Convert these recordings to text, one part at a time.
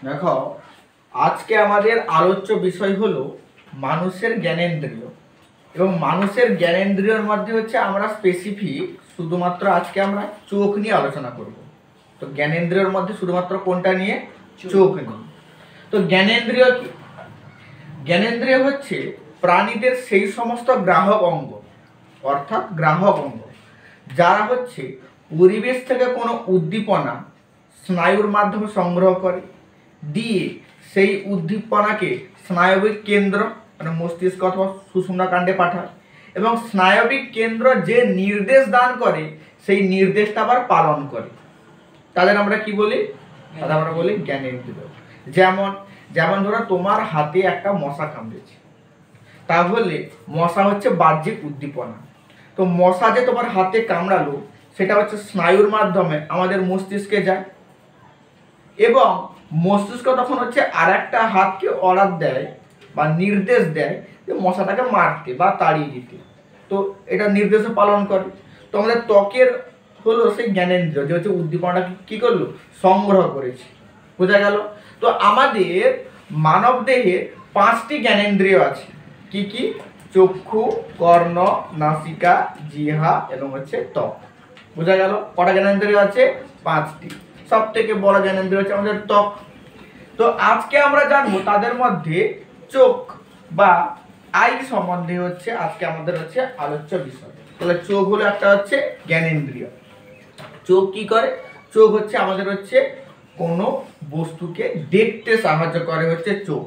দেখো, আজকে আমাদের আলোচ্য বিষয় হলো মানুষের জ্ঞানেন্দ্রিয়। এবং মানুষের জ্ঞানেন্দ্রিয়র মধ্যে হচ্ছে আমরা স্পেসিফিক শুধুমাত্র আজকে আমরা চোখ নিয়ে আলোচনা করব। তো জ্ঞানেন্দ্রিয়র মধ্যে শুধুমাত্র কোনটা নিয়ে? চোখ নিয়ে। তো জ্ঞানেন্দ্রিয় কি? জ্ঞানেন্দ্রিয় হচ্ছে প্রাণীদের সেই সমস্ত গ্রাহক অঙ্গ, অর্থাৎ গ্রাহক অঙ্গ যারা হচ্ছে পরিবেশ থেকে কোনো উদ্দীপনা স্নায়ুর মাধ্যমে সংগ্রহ করে, দিয়ে সেই উদ্দীপনাকে স্নায়বিক কেন্দ্র মানে মস্তিষ্ক অথবা সুষুম্না কাণ্ডে পাঠায়, এবং স্নায়বিক কেন্দ্র যে নির্দেশ দান করে সেই নির্দেশটা আবার পালন করে। তাদের আমরা কি বলি? তাদের আমরা বলি জ্ঞানেন্দ্রিয়। যেমন যেমন ধরো তোমার হাতে একটা মশা কামড়েছে, তাহলে মশা হচ্ছে বাহ্যিক উদ্দীপনা। তো মশা যে তোমার হাতে কামড়ালো সেটা হচ্ছে স্নায়ুর মাধ্যমে আমাদের মস্তিষ্কে যায়, এবং মস্তিষ্ক তখন হচ্ছে আর একটা হাতকে অর্ডার দেয় বা নির্দেশ দেয় যে মশাটাকে মারতে বা তাড়িয়ে দিতে। তো এটা নির্দেশও পালন করে। তো আমাদের ত্বকের হলো সেই জ্ঞানেন্দ্রিয়, যে হচ্ছে উদ্দীপনাটা কি করলো? সংগ্রহ করেছে। বোঝা গেল? তো আমাদের মানব দেহে 5টি জ্ঞানেন্দ্রিয় আছে। কি কি? চক্ষু, কর্ণ, নাসিকা, জিহ্বা এবং হচ্ছে ত্বক। বোঝা গেল? কটা জ্ঞানেন্দ্রিয় আছে? 5টি। সব থেকে বড় জ্ঞানেন্দ্রিয় হচ্ছে আমাদের ত্বক। তো আজকে আমরা জানবো তাদের মধ্যে চোখ বা আই সম্বন্ধে হচ্ছে আজকে আমাদের হচ্ছে আলোচ্য বিষয়। তাহলে চোখ হলো একটা হচ্ছে জ্ঞানেন্দ্রিয়। চোখ কি করে? চোখ হচ্ছে আমাদের হচ্ছে কোনো বস্তুকে দেখতে সাহায্য করে হচ্ছে চোখ।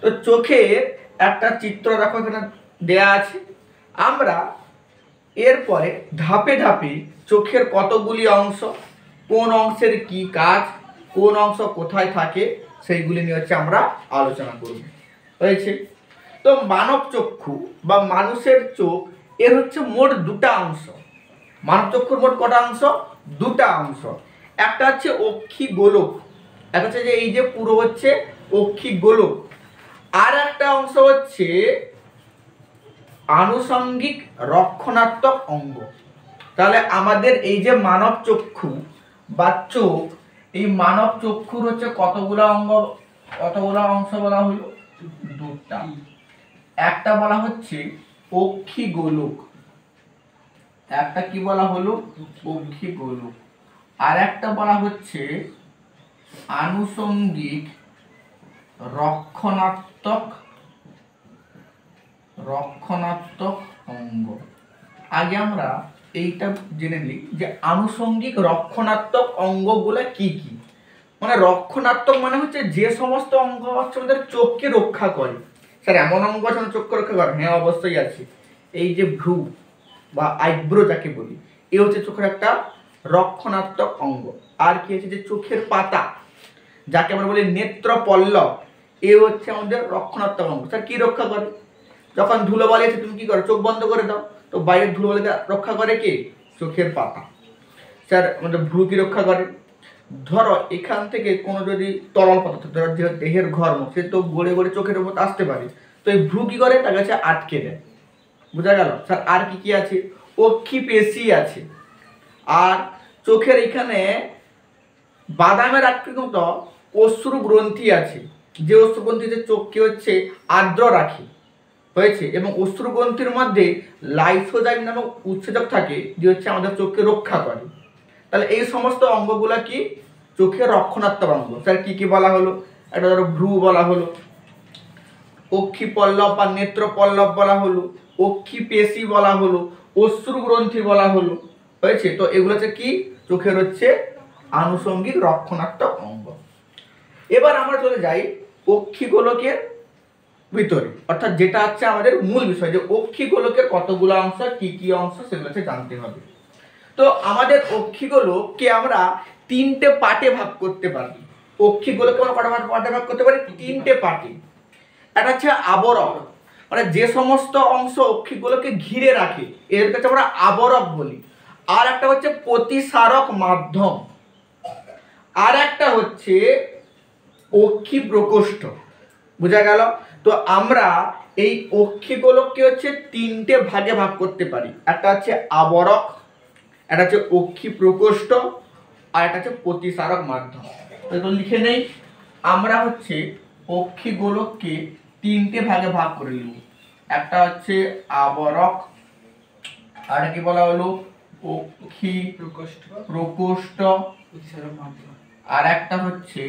তো চোখের একটা চিত্র দেখো এখানে দেয়া আছে। আমরা এরপরে ধাপে ধাপে চোখের কতগুলি অংশ, কোন অংশের কি কাজ, কোন অংশ কোথায় থাকে, সেইগুলি নিয়ে হচ্ছে আমরা আলোচনা করব। হয়েছে? তো মানব চক্ষু বা মানুষের চোখ এর হচ্ছে মোট 2টা অংশ। মানব চক্ষুর মোট কটা অংশ? 2টা অংশ। একটা হচ্ছে অক্ষি গোলক, একটা হচ্ছে যে এই যে পুরো হচ্ছে অক্ষি গোলক। আর একটা অংশ হচ্ছে আনুষঙ্গিক রক্ষণাত্মক অঙ্গ। তাহলে আমাদের এই যে মানব চক্ষু বা চোখ, এই মানব চক্ষুর হচ্ছে কতগুলো অঙ্গ, কতগুলো অংশ বলা হলো? 2টা। একটা বলা হচ্ছে অক্ষি গোলক, একটা কি বলা হলো? অক্ষি গোলক। আর একটা বলা হচ্ছে আনুষঙ্গিক রক্ষণাত্মক অঙ্গ। আগে আমরা এইটা জেনে নিই যে আনুষঙ্গিক রক্ষণাত্মক অঙ্গগুলো কি কি। মানে রক্ষণাত্মক মানে হচ্ছে যে সমস্ত অঙ্গ হচ্ছে আমাদের চোখকে রক্ষা করে। স্যার এমন অঙ্গ আছে চোখকে রক্ষা করে? হ্যাঁ, অবশ্যই আছে। এই যে ভ্রু বা আইব্রো যাকে বলি, এ হচ্ছে চোখের একটা রক্ষণাত্মক অঙ্গ। আর কি আছে? যে চোখের পাতা যাকে আমরা বলি নেত্র পল্লব, এ হচ্ছে আমাদের রক্ষণাত্মক অঙ্গ। স্যার কি রক্ষা করে? যখন ধুলোবালি আছে তুমি কি করো? চোখ বন্ধ করে দাও। তো বাইরের ধুলোবালিকে রক্ষা করে কে? চোখের পাতা। স্যার আমাদের ভ্রু কি রক্ষা করে? ধরো এখান থেকে কোনো যদি তরল পদার্থ, ধরো যে দেহের ঘর্ম, সে তো গড়ে গড়ে চোখের উপর আসতে পারে। তো এই ভ্রু কি করে? তার কাছে আটকে দেয়। বোঝা গেল? স্যার আর কি কি আছে? অক্ষি পেশি আছে। আর চোখের এখানে বাদামের আকৃতির অশ্রু গ্রন্থি আছে, যে অশ্রু গ্রন্থিতে চোখকে হচ্ছে আর্দ্র রাখে। হয়েছে? এবং অশ্রু গ্রন্থির মধ্যে লাইসোজাইম নামক উৎসেচক থাকে, যে হচ্ছে আমাদের চোখকে রক্ষা করে। তাহলে এই সমস্ত অঙ্গগুলা কি? চোখের রক্ষণাত্মক অঙ্গ। স্যার কি কি বলা হলো? একটা ধরো ভ্রু বলা হলো, অক্ষি পল্লব বা নেত্র পল্লব বলা হলো, অক্ষি পেশি বলা হলো, অশ্রু গ্রন্থি বলা হলো। হয়েছে? তো এগুলো হচ্ছে কি? চোখের হচ্ছে আনুষঙ্গিক রক্ষণাত্মক অঙ্গ। এবার আমরা চলে যাই অক্ষি গোলকের ভিতরে, অর্থাৎ যেটা হচ্ছে আমাদের মূল বিষয়, যে অক্ষি গোলকের কতগুলো অংশ, কি কি অংশ, সেগুলো হচ্ছে জানতে হবে। তো আমাদের অক্ষি গোলককে আমরা 3টে পার্টে ভাগ করতে পারি। অক্ষি গোলককে আমরা কটা পার্টে ভাগ করতে পারি? 3টে পার্টে। একটা হচ্ছে আবরক, মানে যে সমস্ত অংশ অক্ষি গোলককে ঘিরে রাখে এর কাছে আমরা আবরক বলি। আর একটা হচ্ছে প্রতিসারক মাধ্যম। আর একটা হচ্ছে অক্ষি প্রকোষ্ঠ। বোঝা গেল? তো আমরা এই অক্ষি গোলককে হচ্ছে 3টে ভাগে ভাগ করতে পারি। একটা হচ্ছে আবরক, একটা হচ্ছে অক্ষি প্রকোষ্ঠ, আর একটা হচ্ছে প্রতিসারক মাধ্যম। তো লিখে নেই আমরা হচ্ছে অক্ষি গোলককে তিনটে ভাগে ভাগ করে নিব। একটা হচ্ছে আবরক, আর কি বলা হলো অক্ষি প্রকোষ্ঠ, আর একটা হচ্ছে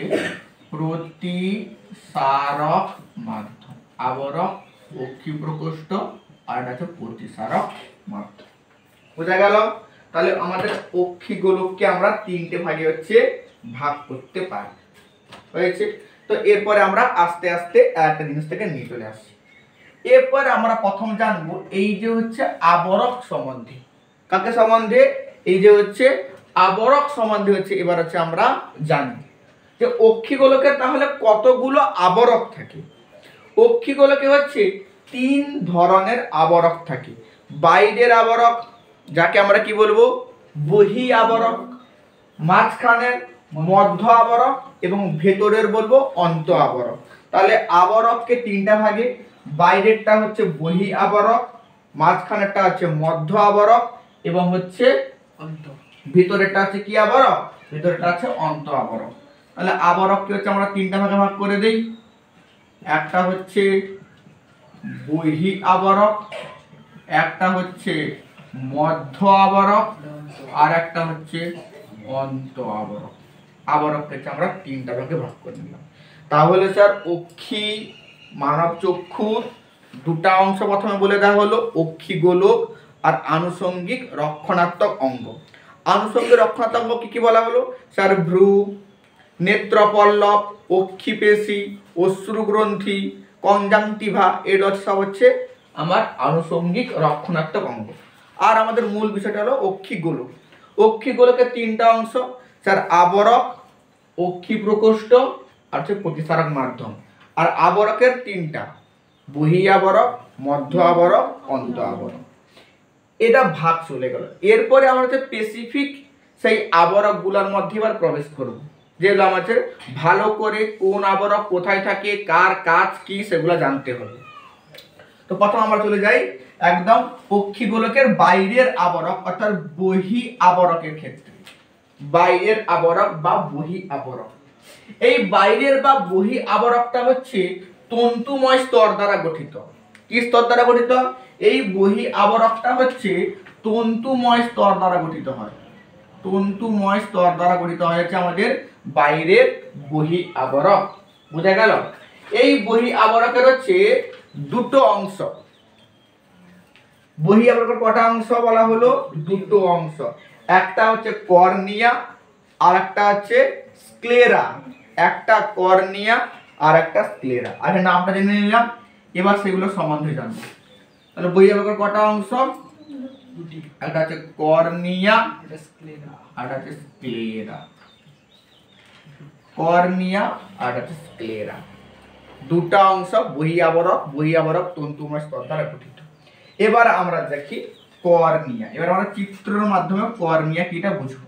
প্রতিসারক মাধ্যম। আবরক, অক্ষি প্রকোষ্ঠ, আর একটা হচ্ছে প্রতিসারক মাধ্যম। বোঝা গেল? তাহলে আমাদের অক্ষি গোলককে আমরা তিনটে ভাগে হচ্ছে ভাগ করতে পারি। হয়েছে? তো এরপরে আমরা আস্তে আস্তে একটা জিনিস থেকে নিয়ে চলে আসছি। এরপরে আমরা প্রথম জানবো এই যে হচ্ছে আবরক সম্বন্ধে। কাকে সম্বন্ধে? এই যে হচ্ছে আবরক সম্বন্ধে হচ্ছে এবার হচ্ছে আমরা জানি যে অক্ষি গোলকের তাহলে কতগুলো আবরক থাকে। অক্ষি গোলকে হচ্ছে তিন ধরনের আবরক থাকে। বাইরের আবরক, যাকে আমরা কি বলবো বহি আবরক, মাঝখানের মধ্য আবরক, এবং ভেতরের বলবো অন্ত আবরক। তাহলে আবরককে তিনটা ভাগে, বাইরেরটা হচ্ছে বহি আবরক, মাঝখানেরটা হচ্ছে মধ্য আবরক, এবং হচ্ছে ভিতরেরটা হচ্ছে কি আবরক? ভিতরেরটা হচ্ছে অন্ত আবরক। তাহলে আবরককে হচ্ছে আমরা তিনটা ভাগে ভাগ করে দেই। একটা হচ্ছে বহি আবরক, একটা হচ্ছে মধ্য আবরক, আর একটা হচ্ছে অন্ত আবরক। আবরককে আমরা তিনটা ভাগে ভাগ করে নিলাম। তাহলে স্যার অক্ষি মানব চক্ষুর দুটা অংশ প্রথমে বলে দেওয়া হলো, অক্ষি গোলক আর আনুষঙ্গিক রক্ষণাত্মক অঙ্গ। আনুষঙ্গিক রক্ষণাত্মক অঙ্গ কি কি বলা হলো স্যার? ভ্রু, নেত্রপল্লব, অক্ষিপেশী, অশ্রুগ্রন্থি, কনজাংটিভা, এগুলো সব হচ্ছে আমার আনুষঙ্গিক রক্ষণাত্মক অঙ্গ। আর আমাদের মূল বিষয়টা হলো অক্ষি গোলক। অক্ষি গোলকের তিনটা অংশ স্যার, আবরক, অক্ষি প্রকোষ্ঠ, আর হচ্ছে প্রতিসারক মাধ্যম। আর আবরকের তিনটা, বহি আবরক, মধ্য আবরক, অন্ত আবরক। এটা ভাগ চলে গেল। এরপরে আমরা হচ্ছে স্পেসিফিক সেই আবরক গুলার মধ্যে এবার প্রবেশ করব, যেগুলো আমাদের ভালো করে কোন আবরক কোথায় থাকে, কার কাজ কি, সেগুলো জানতে হবে। তো প্রথম আমরা চলে যাই একদম অক্ষি গোলকের বাইরের আবরক অর্থাৎ বহি আবরকের ক্ষেত্রে। বাইরের আবরক বা বহি আবরক, এই বাইরের বা বহি আবরকটা হচ্ছে তন্তুময় স্তর দ্বারা গঠিত। কি স্তর দ্বারা গঠিত? এই বহি আবরকটা হচ্ছে তন্তুময় স্তর দ্বারা গঠিত হয়। তন্তুময় স্তর দ্বারা গঠিত হয়েছে আমাদের বাইরের বহি আবরক। বুঝা গেল? এই বহি আবরকের হচ্ছে দুটো অংশ। বহি আবরকের কটা অংশ বলা হলো? দুটো অংশ। একটা হচ্ছে কর্নিয়া আর একটা হচ্ছে স্ক্লেরা। একটা কর্নিয়া আর একটা স্ক্লেরা। আচ্ছা, নামটা জেনে নিলাম, এবার সেগুলো সম্বন্ধে জানবো। তাহলে বহি আবরকের কটা অংশ? দুটি। একটা হচ্ছে কর্নিয়া আর একটা হচ্ছে স্ক্লেরা। কর্নিয়া আর একটা হচ্ছে স্ক্লেরা, দুটা অংশ বহি আবরক। বহি আবরক তন্তুময় স্তর দ্বারা গঠিত। এবার আমরা দেখি কর্নিয়া। এবার আমরা চিত্রের মাধ্যমে কর্নিয়া কিটা বুঝবো।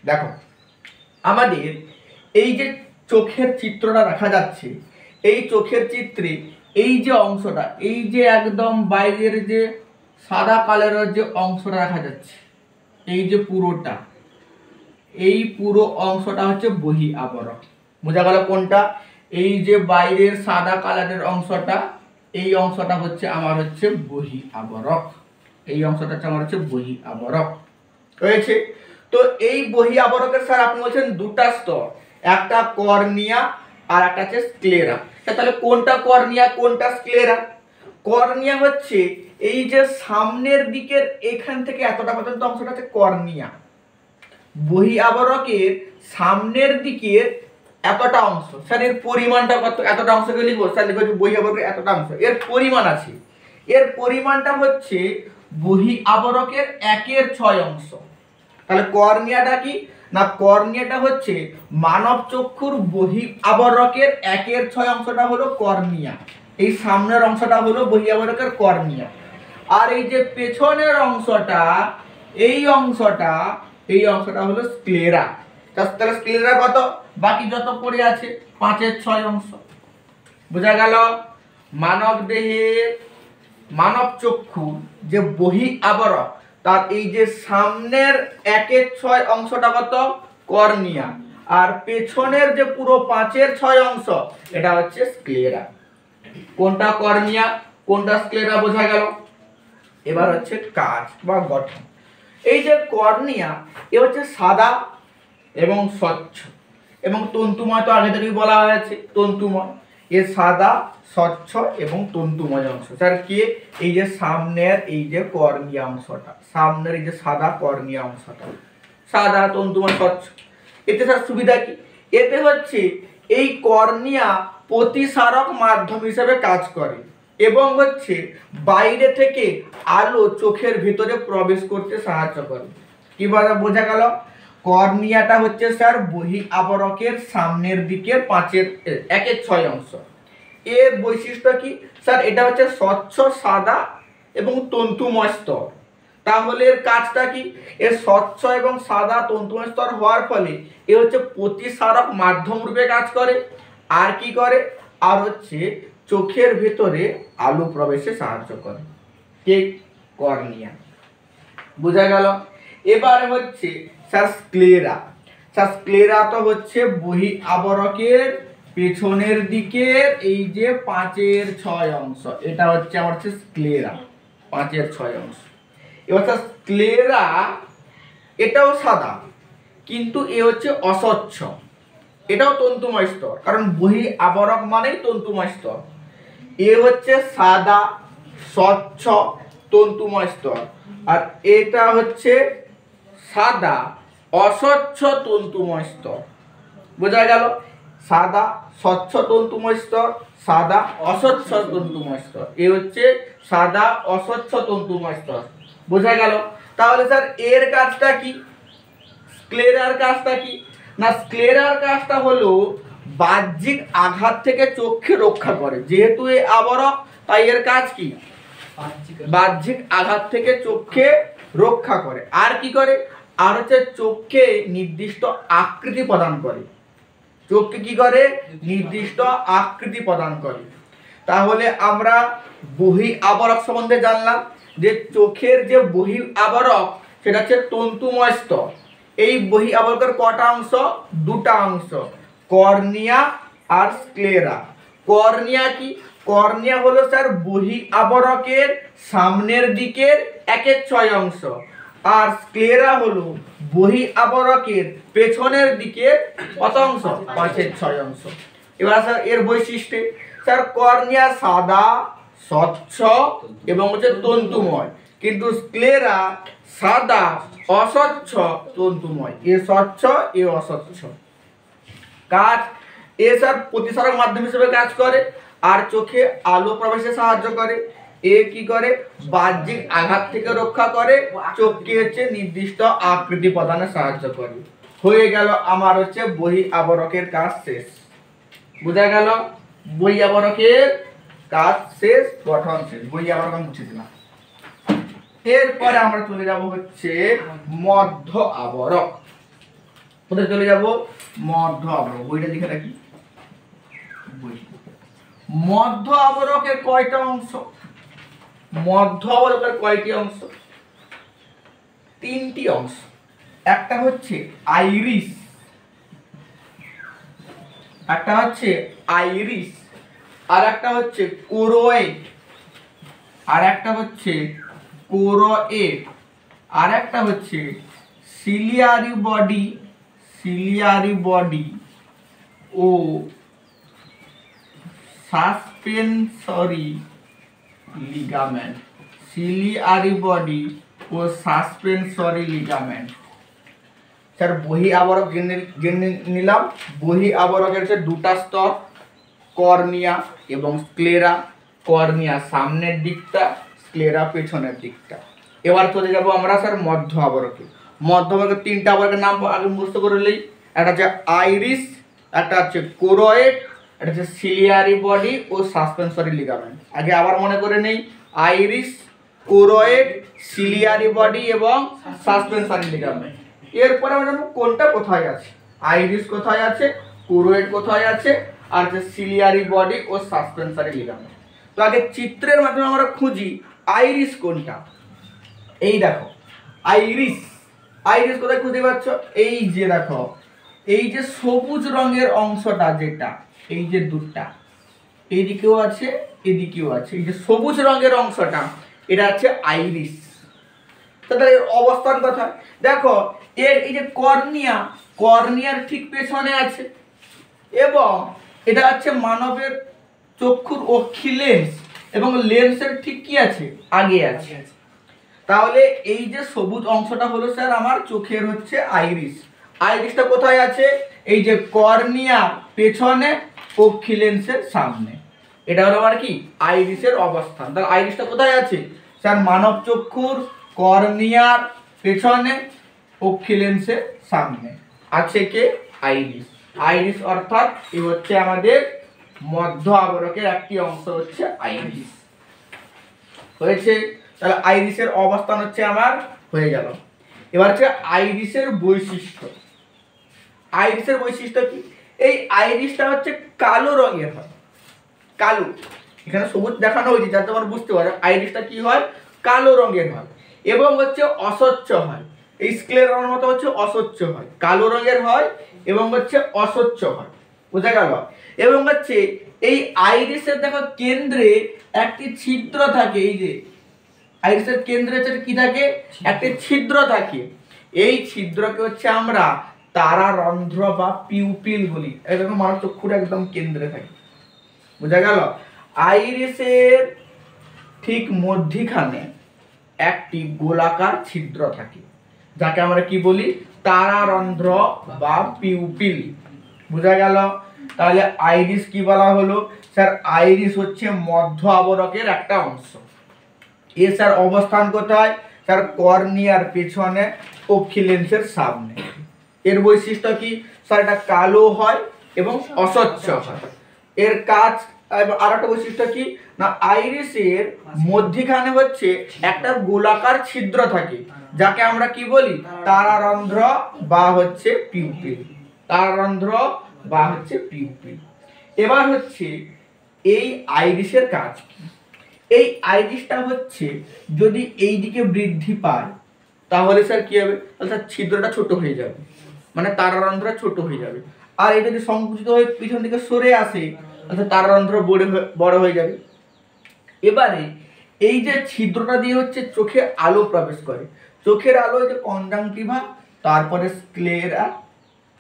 দেখো, আমাদের এই যে চোখের চিত্রটা দেখা যাচ্ছে, এই চোখের চিত্রে এই যে অংশটা, এই যে একদম বাইরের যে সাদা কালারের যে অংশটা দেখা যাচ্ছে, এই যে পুরোটা, এই পুরো অংশটা হচ্ছে বহি আবরক। বোঝা গেল কোনটা? এই যে বাইরের সাদা কালারের অংশটা, এই অংশটা হচ্ছে আমার হচ্ছে বহি আবরক। এই অংশটা হচ্ছে আমার হচ্ছে বহি আবরক। হয়েছে? তো এই বহি আবরকের স্যার আপনি বলছেন দুটা স্তর, একটা কর্নিয়া আর একটা হচ্ছে স্ক্লেরা। তাহলে কোনটা কর্নিয়া কোনটা স্ক্লেরা? কর্নিয়া হচ্ছে এই যে সামনের দিকের এখান থেকে এতটা পর্যন্ত অংশটা হচ্ছে কর্নিয়া। বহি আবরকের সামনের দিকের এতটা অংশ, স্যার এর পরিমাণটা কত? এতটা অংশকে লিখবো স্যার, লিখবো বহি আবরকের এতটা অংশ, এর পরিমাণ আছে। এর পরিমাণটা হচ্ছে বহি আবরকের 1/6 অংশ। তাহলে কর্নিয়াটা কি না? কর্নিয়াটা হচ্ছে মানব চক্ষুর বহি আবরকের 1/6 অংশটা হলো কর্নিয়া। এই সামনের অংশটা হলো বহি আবরকের কর্নিয়া। আর এই যে পেছনের অংশটা, এই অংশটা হলো স্ক্লেরা। তাহলে স্ক্লেরা কত? বাকি যত পড়ে আছে 5/6 অংশ। বোঝা গেল? মানব দেহের, মানব চক্ষু যে বহি আবরক, তার এই যে সামনের 1/6 অংশটা কত? কর্নিয়া। আর পেছনের যে পুরো 5/6 অংশ এটা হচ্ছে স্ক্লেরা। কোনটা কর্নিয়া কোনটা স্ক্লেরা বোঝা গেল। এবার হচ্ছে কাজ বা গঠন। এই যে কর্নিয়া এ হচ্ছে সাদা এবং স্বচ্ছ এবং তন্তুময়, তো আগে থেকেই বলা হয়েছে তন্তুময়। এ সাদা স্বচ্ছ এবং তন্তুময় অংশ। স্যার কি এই যে সামনের এই যে কর্নিয়া অংশটা, সামনের এই যে সাদা কর্নিয়া অংশটা সাদা তন্তুময় স্বচ্ছ। এতে স্যার সুবিধা কি, এতে হচ্ছে এই কর্নিয়া প্রতিসারক মাধ্যম হিসেবে কাজ করে এবং হচ্ছে বাইরে থেকে আলো চোখের ভিতরে প্রবেশ করতে সাহায্য করে। কিভাবে বোঝা গেল, কর্নিয়াটা হচ্ছে স্যার বহি আবরকের সামনের দিকের 1/6 অংশ। এর বৈশিষ্ট্য কি স্যার, এটা হচ্ছে স্বচ্ছ সাদা এবং তন্তুময় স্তর। তাহলে এর কাজটা কি, এর স্বচ্ছ এবং সাদা তন্তুময় স্তর হওয়ার ফলে এ হচ্ছে প্রতিসারক মাধ্যম রূপে কাজ করে। আর কি করে, আর হচ্ছে চোখের ভেতরে আলো প্রবেশে সাহায্য করে। ঠিক, কর্নিয়া বোঝা গেল। এবারে হচ্ছে স্যার স্ক্লেরা। স্যার স্ক্লেরা তো হচ্ছে বহি আবরকের পেছনের দিকের এই যে 5/6 অংশ, এটা হচ্ছে আমার হচ্ছে স্ক্লেরা 5/6 অংশ। এবার স্যার স্ক্লেরা এটাও সাদা কিন্তু এ হচ্ছে অস্বচ্ছ, এটাও তন্তুময় স্তর, কারণ বহি আবরক মানেই তন্তুময় স্তর। এ হচ্ছে সাদা স্বচ্ছ তন্তুময় স্তর আর এটা হচ্ছে সাদা অস্বচ্ছ তন্তুময় স্তর। বোঝা গেল, সাদা স্বচ্ছ তন্তুময় স্তর, সাদা অস্বচ্ছ তন্তুময় স্তর। এ হচ্ছে সাদা অস্বচ্ছ তন্তুময় স্তর। বোঝা গেল। তাহলে স্যার এর কাজটা কি, স্ক্লেরার কাজটা কি না, স্ক্লেরার কাজটা হলো বাহ্যিক আঘাত থেকে চোখকে রক্ষা করে। যেহেতু এ আবরক তাই এর কাজ কি, বাহ্যিক আঘাত থেকে চোখকে রক্ষা করে। আর কি করে, আর হচ্ছে চোখকে নির্দিষ্ট আকৃতি প্রদান করে। চোখকে কি করে, নির্দিষ্ট আকৃতি প্রদান করে। তাহলে আমরা বহি আবরক সম্বন্ধে জানলাম যে চোখের যে বহি আবরক সেটা হচ্ছে তন্তুময় স্তর। এই বহি আবরকের কটা অংশ, দুটা অংশ, কর্নিয়া আর স্ক্লেরা। কর্নিয়া কি, কর্নিয়া হলো স্যার বহি আবরকের সামনের দিকের 1/6 অংশ আর স্ক্লেরা হলো বহি আবরকের পেছনের দিকের কত অংশ, 5/6 অংশ। এবার স্যার এর বৈশিষ্ট্য, স্যার কর্নিয়া সাদা স্বচ্ছ এবং হচ্ছে তন্তুময়, কিন্তু স্ক্লেরা সাদা অস্বচ্ছ তন্তুময়। এ স্বচ্ছ এ অস্বচ্ছ। কাজ, এ স্যার প্রতিসারক মাধ্যম হিসেবে কাজ করে আর চোখে আলো প্রবেশে সাহায্য করে। এ কি করে, বাহ্যিক আঘাত থেকে রক্ষা করে, চোখকে হচ্ছে নির্দিষ্ট আকৃতি প্রদানে সাহায্য করে। হয়ে গেল আমার হচ্ছে বহি আবরকের কাজ শেষ। বোঝা গেল, বহি আবরকের কাজ শেষ, গঠন শেষ। বহি আবরক মুছে দিলাম। এরপরে আমরা চলে যাব হচ্ছে মধ্য আবরক। কোথায় চলে যাব, মধ্য আবরক। বইটা লিখে রাখি। মধ্য আবরকের কয়টা অংশ, মধ্য আবরকের কয়টি অংশ, তিনটি অংশ। একটা হচ্ছে আইরিস, একটা হচ্ছে আইরিস, আর একটা হচ্ছে কোরোয়েড, আর একটা হচ্ছে কোরোয়েড, আর একটা হচ্ছে সিলিয়ারি বডি, সিলিয়ারি বডি ও সাসপেনসরি লিগামেন্ট, সিলিয়ারি বডি ও সাসপেনসরি লিগামেন্ট। স্যার বহি আবরক জেনে নিলাম। বহি আবরকের হচ্ছে দুটা স্তর, কর্নিয়া এবং স্ক্লেরা। কর্নিয়া সামনের দিকটা, স্ক্লেরা পেছনের দিকটা। এবার চলে যাব আমরা স্যার মধ্য আবরকে। মধ্য আবরকের তিনটা আবরকের নাম আগে মুখস্থ করে নিই। একটা হচ্ছে আইরিস, একটা হচ্ছে কোরোয়েড, এটা হচ্ছে সিলিয়ারি বডি ও সাসপেনসরি লিগামেন্ট। আগে আবার মনে করে নেই, আইরিস, কোরোয়েড, সিলিয়ারি বডি এবং সাসপেনসরি লিগামেন্ট। এরপরে আমরা জানবো কোনটা কোথায় আছে, আইরিস কোথায় আছে, কোরোয়েড কোথায় আছে, আর হচ্ছে সিলিয়ারি বডি ও সাসপেনসরি লিগামেন্ট। তো আগে চিত্রের মাধ্যমে আমরা খুঁজি আইরিস কোনটা। এই দেখো আইরিস, আইরিস কোথায় খুঁজে পাচ্ছ, এই যে দেখো এই যে সবুজ রঙের অংশটা যেটা, এই যে দুটা, এইদিকেও আছে এদিকেও আছে, এই যে সবুজ রঙের অংশটা এটা হচ্ছে আইরিস। তাহলে এর অবস্থান কোথায় দেখো, এর এই যে কর্নিয়া, কর্নিয়ার ঠিক পেছনে আছে, এবং এটা হচ্ছে মানবের চক্ষুর অক্ষি লেন্স, এবং লেন্সের ঠিক কি আছে, আগে আছে। তাহলে এই যে সবুজ অংশটা হলো স্যার আমার চোখের হচ্ছে আইরিস। আইরিসটা কোথায় আছে, এই যে কর্নিয়া পেছনে, অক্ষি লেন্সের সামনে। এটা হলো আমার কি আইরিসের অবস্থান। তাহলে আইরিসটা কোথায় আছে স্যার, মানব চক্ষুর কর্নিয়ার পেছনে, অক্ষি লেন্সের সামনে আছে কে, আইরিস। আইরিস অর্থাৎ এই হচ্ছে আমাদের মধ্য আবরকের একটি অংশ হচ্ছে আইরিস। হয়েছে। তাহলে আইরিসের অবস্থান হচ্ছে আমার হয়ে গেল। এবার হচ্ছে আইরিসের বৈশিষ্ট্য। আইরিসের বৈশিষ্ট্য কি, এই আইরিসটা হচ্ছে কালো রঙের হয়, কালো, এখানে সবুজ দেখানো হয়েছে যাতে তোমরা বুঝতে পারো আইরিসটা কি হয়, কালো রঙের হয়, এবং হচ্ছে অস্বচ্ছ হয়। এই স্ক্লেরার মতো হচ্ছে অস্বচ্ছ হয়, কালো রঙের হয় এবং হচ্ছে অস্বচ্ছ হয়, বুঝা গেল। এবং হচ্ছে এই আইরিসের দেখো কেন্দ্রে একটি ছিদ্র থাকে, এই যে আইরিসের কেন্দ্রে কি থাকে, একটি ছিদ্র থাকে। এই ছিদ্রকে হচ্ছে আমরা তারারন্ধ্র বা পিউপিল বলি। এরকম মানব চক্ষুর একদম কেন্দ্রে থাকে, বুঝা গেল। আইরিসের ঠিক মধ্যিখানে একটি গোলাকার ছিদ্র থাকে, যাকে আমরা কি বলি, তারারন্ধ্র বা পিউপিল, বুঝা গেল। তাহলে আইরিস কি বলা হলো স্যার, আইরিস হচ্ছে মধ্য আবরকের একটা অংশ। এ স্যার অবস্থান কোথায় স্যার, কর্নিয়ার পেছনে, অক্ষি লেন্সের সামনে। এর বৈশিষ্ট্য কি স্যার, এটা কালো হয় এবং অস্বচ্ছ হয়। এর কাজ আর একটা বৈশিষ্ট্য কি না, আইরিসের মধ্যিখানে হচ্ছে একটা গোলাকার ছিদ্র থাকে, যাকে আমরা কি বলি, তারারন্ধ্র বা হচ্ছে পিউপিল, তারারন্ধ্র বা হচ্ছে পিউপিল। এবার হচ্ছে এই আইরিসের কাজ কি, এই আইরিসটা হচ্ছে যদি এই দিকে বৃদ্ধি পায় তাহলে স্যার কি হবে, তাহলে স্যার ছিদ্রটা ছোট হয়ে যাবে, মানে তারারন্ধ্র ছোট হয়ে যাবে। আর এটা যদি সংকুচিত হয়ে পিছন দিকে সরে আসে তাহলে তারারন্ধ্র বড় হয়ে যাবে। এবারে এই যে ছিদ্রটা দিয়ে হচ্ছে চোখে আলো প্রবেশ করে, চোখের আলো যে কনজাংটিভা, তারপরে স্ক্লেরা,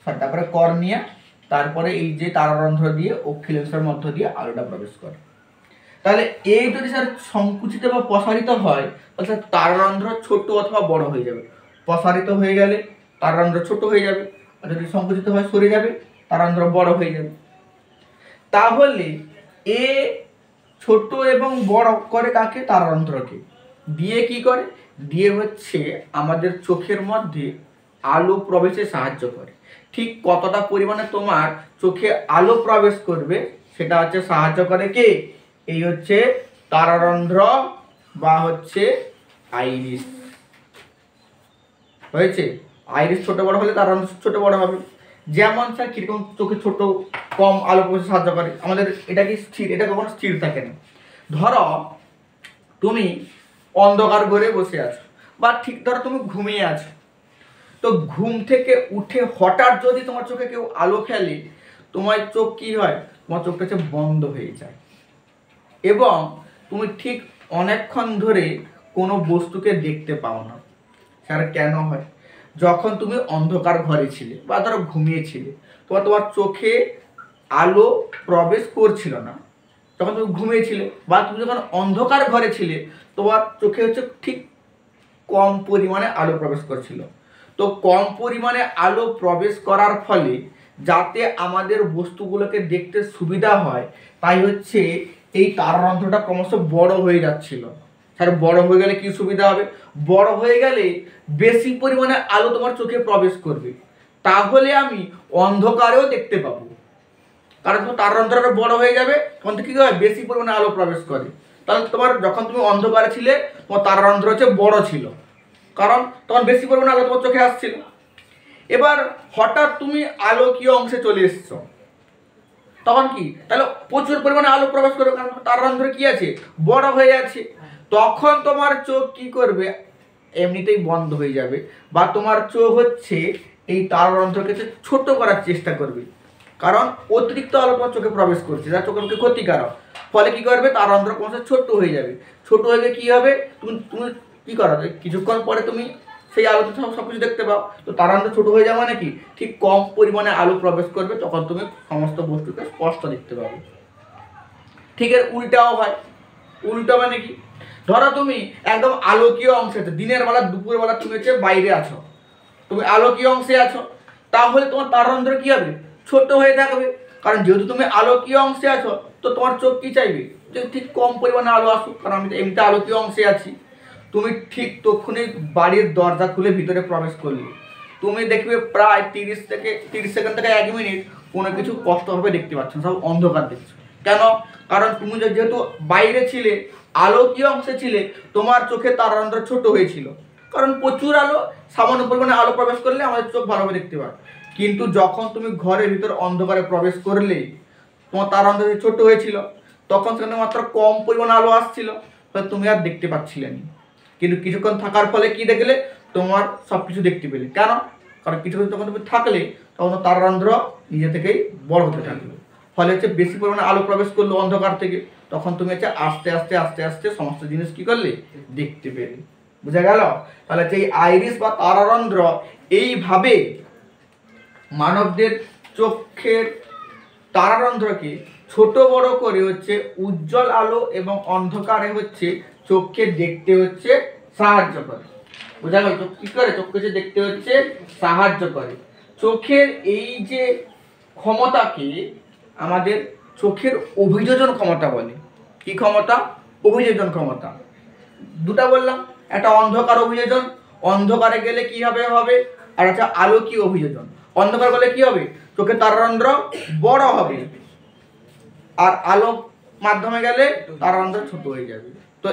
তারপরে কর্নিয়া, তারপরে এই যে তারারন্ধ্র দিয়ে অক্ষি লেন্সের মধ্য দিয়ে আলোটা প্রবেশ করে। তাহলে এই যদি স্যার সংকুচিত বা প্রসারিত হয় তাহলে স্যার তারারন্ধ্র ছোট অথবা বড় হয়ে যাবে। প্রসারিত হয়ে গেলে তারারন্ধ্র ছোট হয়ে যাবে, আর যদি সংকুচিত হয় সরে যাবে, তারারন্ধ্র বড় হয়ে যাবে। তাহলে এ ছোট এবং বড় করে কাকে, তারারন্ধ্রকে দিয়ে কি করে, দিয়ে হচ্ছে আমাদের চোখের মধ্যে আলো প্রবেশে সাহায্য করে। ঠিক কতটা পরিমাণে তোমার চোখে আলো প্রবেশ করবে সেটা হচ্ছে সাহায্য করে কে, এই হচ্ছে তারারন্ধ্র বা হচ্ছে আইরিস। হয়েছে। আইরিস ছোট বড় হলে তারারন্ধ্র ছোট বড় হবে। যেমন স্যার কিরকম চোখে ছোট কম আলো প্রবেশে সাহায্য করে, আমাদের এটা কি স্থির, এটা কখনো স্থির থাকে না। ধরো তুমি অন্ধকার ঘরে বসে আছো, বা ঠিক ধরো তুমি ঘুমিয়ে আছো, তো ঘুম থেকে উঠে হঠাৎ যদি তোমার চোখে কেউ আলো ফেলে, তোমার চোখ কি হয়, তোমার চোখটা হচ্ছে বন্ধ হয়ে যায়, এবং তুমি ঠিক অনেকক্ষণ ধরে কোনো বস্তুকে দেখতে পাও না। স্যার কেন হয়, যখন তুমি অন্ধকার ঘরে ছিলে বা ধরো ঘুমিয়েছিলে, তোমার চোখে আলো প্রবেশ করছিল না, যখন তুমি ঘুমিয়েছিলে বা তুমি যখন অন্ধকার ঘরে ছিলে তোমার চোখে হচ্ছে ঠিক কম পরিমাণে আলো প্রবেশ করছিল। তো কম পরিমাণে আলো প্রবেশ করার ফলে যাতে আমাদের বস্তুগুলোকে দেখতে সুবিধা হয়, তাই হচ্ছে এই তারারন্ধ্রটা ক্রমশ বড় হয়ে যাচ্ছিল। স্যার বড় হয়ে গেলে কি সুবিধা হবে, বড় হয়ে গেলে বেশি পরিমাণে আলো তোমার চোখে প্রবেশ করবে, তাহলে আমি অন্ধকারেও দেখতে পাবো। কারণ তোমার তারারন্ধ্রটা বড় হয়ে যাবে, তখন কি হয়, বেশি পরিমাণে আলো প্রবেশ করে। তাহলে তোমার যখন তুমি অন্ধকারে ছিলে তোমার তারারন্ধ্র হচ্ছে বড় ছিল, কারণ তখন বেশি পরিমাণে আলো তোমার চোখে আসছিল। এবার হঠাৎ তুমি আলোকীয় অংশে চলে এসছো, তখন কি, তাহলে প্রচুর পরিমাণে আলো প্রবেশ করবে, কারণ তারারন্ধ্র কি আছে, বড় হয়ে আছে। তখন তোমার চোখ কি করবে, এমনিতেই বন্ধ হয়ে যাবে, বা তোমার চোখ হচ্ছে এই তারারন্ধ্রকে ছোট করার চেষ্টা করবে, কারণ অতিরিক্ত আলো তোমার চোখে প্রবেশ করছে, যা চোখের পক্ষে ক্ষতিকারক। ফলে কি করবে, তারারন্ধ্র ক্রমশ ছোট্ট হয়ে যাবে। ছোট হয়ে কি হবে, তুমি তুমি কি করো, কিছুক্ষণ পরে তুমি সেই আলোতে সব কিছু দেখতে পাও। তো তারারন্ধ্র ছোট হয়ে যাওয়া মানে কি, ঠিক কম পরিমাণে আলো প্রবেশ করবে, তখন তুমি সমস্ত বস্তুকে স্পষ্ট দেখতে পাবে। ঠিক এর উল্টাও হয়। উল্টা মানে কি, ধরো তুমি একদম আলোকীয় অংশে, দিনের বেলা দুপুরবেলা তুমি হচ্ছে বাইরে আছো, তুমি আলোকীয় অংশে আছো, তাহলে তোমার তারারন্ধ্র কি হবে, ছোট হয়ে থাকবে। কারণ যেহেতু তুমি আলোকীয় অংশে আছো, তো তোমার চোখ কি চাইবে, যে ঠিক কম পরিমাণে আলো আসুক, কারণ আমি এমনিতে আলোকীয় অংশে আছি। তুমি ঠিক তখনই বাড়ির দরজা খুলে ভিতরে প্রবেশ করলে, তুমি দেখবে প্রায় 30 সেকেন্ড থেকে 1 মিনিট কোনো কিছু স্পষ্টভাবে দেখতে পাচ্ছ না, সব অন্ধকার দেখছো। কেন, কারণ তুমি যেহেতু বাইরে ছিলে, আলোকীয় অংশে ছিলে, তোমার চোখে তারারন্ধ্র ছোট হয়েছিল। কারণ প্রচুর আলো, সামান্য পরিমাণে আলো প্রবেশ করলে আমাদের চোখ ভালোভাবে দেখতে পায়। কিন্তু যখন তুমি ঘরের ভিতর অন্ধকারে প্রবেশ করলে, তোমার তারারন্ধ্র ছোট হয়েছিল, তখন সেখানে মাত্র কম পরিমাণে আলো আসছিল, তুমি আর দেখতে পাচ্ছিলে না। কিন্তু কিছুক্ষণ থাকার ফলে কি দেখলে, তোমার সব কিছু দেখতে পেলে। কেন, কারণ কিছুক্ষণ যখন তুমি থাকলে, তখন তারারন্ধ্র নিজে থেকেই বড় হতে থাকলো। ফলে হচ্ছে বেশি পরিমাণে আলো প্রবেশ করলো অন্ধকার থেকে, তখন তুমি হচ্ছে আস্তে আস্তে আস্তে আস্তে সমস্ত জিনিস কি করলে, দেখতে পেলে। বুঝা গেল? তাহলে হচ্ছে এই আইরিস বা তারারন্ধ্র এইভাবে মানবদের চোখের তারারন্ধ্রকে ছোট বড় করে হচ্ছে উজ্জ্বল আলো এবং অন্ধকারে হচ্ছে চোখকে দেখতে হচ্ছে সাহায্য করে। বোঝা গেল? চোখ কি করে, চোখকে দেখতে হচ্ছে সাহায্য করে। চোখের এই যে ক্ষমতাকে আমাদের চোখের অভিযোজন ক্ষমতা বলে। কি ক্ষমতা? অভিযোজন ক্ষমতা। দুটা বললাম, একটা অন্ধকার অভিযোজন, অন্ধকারে গেলে কি হবে, আর একটা আলোকীয় অভিযোজন। অন্ধকার গেলে কি হবে, চোখের তারারন্ধ্র বড় হবে, আর আলো মাধ্যমে গেলে তারারন্ধ্র ছোট হয়ে যাবে। তো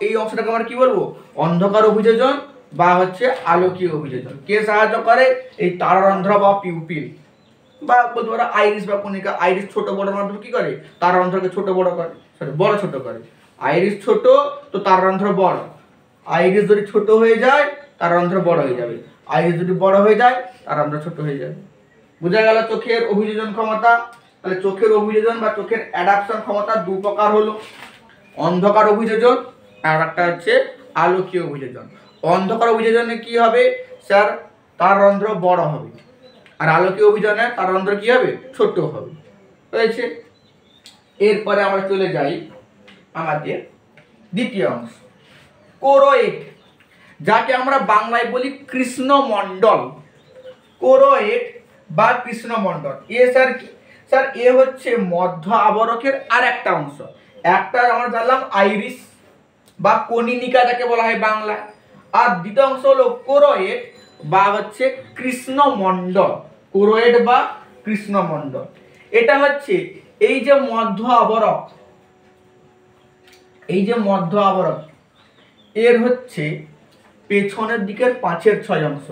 এই অংশটাকে আমরা কি বলবো, অন্ধকার অভিযোজন বা হচ্ছে আলোকীয় অভিযোজন। কে সাহায্য করে, এই তারারন্ধ্র বা পিউপিল, বা বলতে পারো আইরিস বা কণিকা। আইরিস ছোট বড়র মাধ্যমে কি করে, তারারন্ধ্রকে ছোট বড় করে, বড় ছোট করে। আইরিস ছোট তো তারারন্ধ্র বড়। আইরিস যদি ছোট হয়ে যায়, তারারন্ধ্র বড় হয়ে যাবে। আইরিস যদি বড় হয়ে যায়, তারারন্ধ্র ছোট হয়ে যাবে। বোঝা গেল চোখের অভিযোজন ক্ষমতা? তাহলে চোখের অভিযোজন বা চোখের অ্যাডাপশন ক্ষমতা দু প্রকার হলো, অন্ধকার অভিযোজন আর একটা হচ্ছে আলোকীয় অভিযোজন। অন্ধকার অভিযোজনে কি হবে স্যার, তারারন্ধ্র বড় হবে, আর আলোকীয় অভিযোজনে তারারন্ধ্র কি হবে, ছোট হবে। হয়েছে? এরপরে আমরা চলে যাই আমাদের দ্বিতীয় অংশ, কোরোয়েড, যাকে আমরা বাংলায় বলি কৃষ্ণমণ্ডল। কোরোয়েড বা কৃষ্ণমণ্ডল, এ স্যার কি, স্যার এ হচ্ছে মধ্য আবরকের আর একটা অংশ। একটা আমরা জানলাম আইরিস বা কনিনিকা যাকে বলা হয় বাংলায়, আর দ্বিতীয় অংশ হলো কোরোয়েড বা হচ্ছে কৃষ্ণমণ্ডল। কোরোয়েড বা কৃষ্ণমণ্ডল, এটা হচ্ছে এই যে মধ্য আবরক, এই যে মধ্য আবরক, এর হচ্ছে পেছনের দিকের 5/6 অংশ।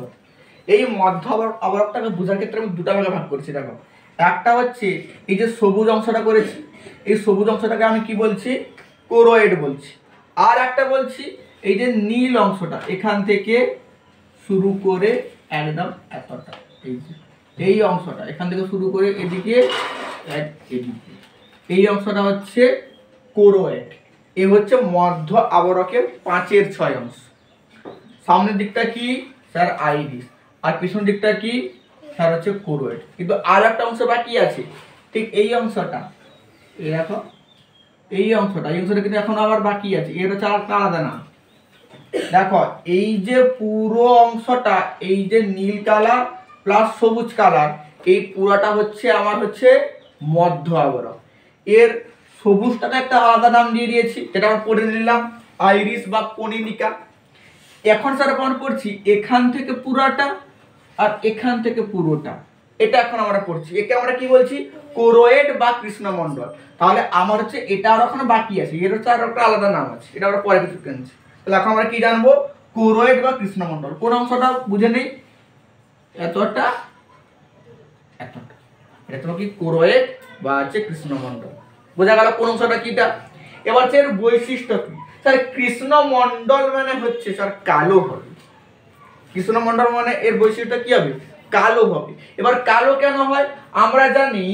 এই মধ্য আবরকটাকে বোঝার ক্ষেত্রে আমি দুটা ভাগে ভাগ করছি। দেখো, একটা হচ্ছে এই যে সবুজ অংশটা করেছি, এই সবুজ অংশটাকে আমি কি বলছি, কোরোয়েড বলছি। আর একটা বলছি এই যে নীল অংশটা, এখান থেকে শুরু করে একদম এতটা, এই অংশটা এখান থেকে শুরু করে এদিকে এদিকে, এই অংশটা হচ্ছে কোরোয়েড। এ হচ্ছে মধ্য আবরকের 5/6 অংশ। সামনের দিকটা কি স্যার, আইরিস, আর পিছনের দিকটা কি স্যার, হচ্ছে কোরোয়েড। কিন্তু আর একটা অংশ বাকি আছে, ঠিক এই অংশটা, এই দেখো এই অংশটা কিন্তু এখন আবার বাকি আছে, এর হচ্ছে আর আলাদা না। দেখো এই যে পুরো অংশটা, এই যে নীল কালার প্লাস সবুজ কালার, এই পুরাটা হচ্ছে আমার হচ্ছে মধ্য আবরক। এর সবুজটাকে একটা আলাদা নাম দিয়ে দিয়েছি, যেটা আমরা পড়ে নিলাম আইরিস বা কনিনিকা। এখন স্যার আমরা পড়ছি এখান থেকে পুরাটা আর এখান থেকে পুরোটা, এটা এখন আমরা পড়ছি। একে আমরা কি বলছি, কোরোয়েড বা কৃষ্ণমণ্ডল। তাহলে আমার হচ্ছে এটা আর ওখানে বাকি আছে, এর হচ্ছে আর একটা আলাদা নাম আছে, এটা আমরা পরে কিছু কিনছি। তাহলে এখন আমরা কি জানবো, কোরোয়েড বা কৃষ্ণমণ্ডল। কোন অংশটা বুঝে নেই, এতটা এতটা, এটা তোমার কি কোরোয়েড বা হচ্ছে কৃষ্ণমণ্ডল। বোঝা গেল কোন অংশটা কিটা। এবার হচ্ছে এর বৈশিষ্ট্য কি স্যার, কৃষ্ণমণ্ডল মানে হচ্ছে স্যার কালো হবে। কৃষ্ণমণ্ডল মানে এর বৈশিষ্ট্য কি হবে, কালো হবে। এবার কালো কেন হয়? আমরা জানি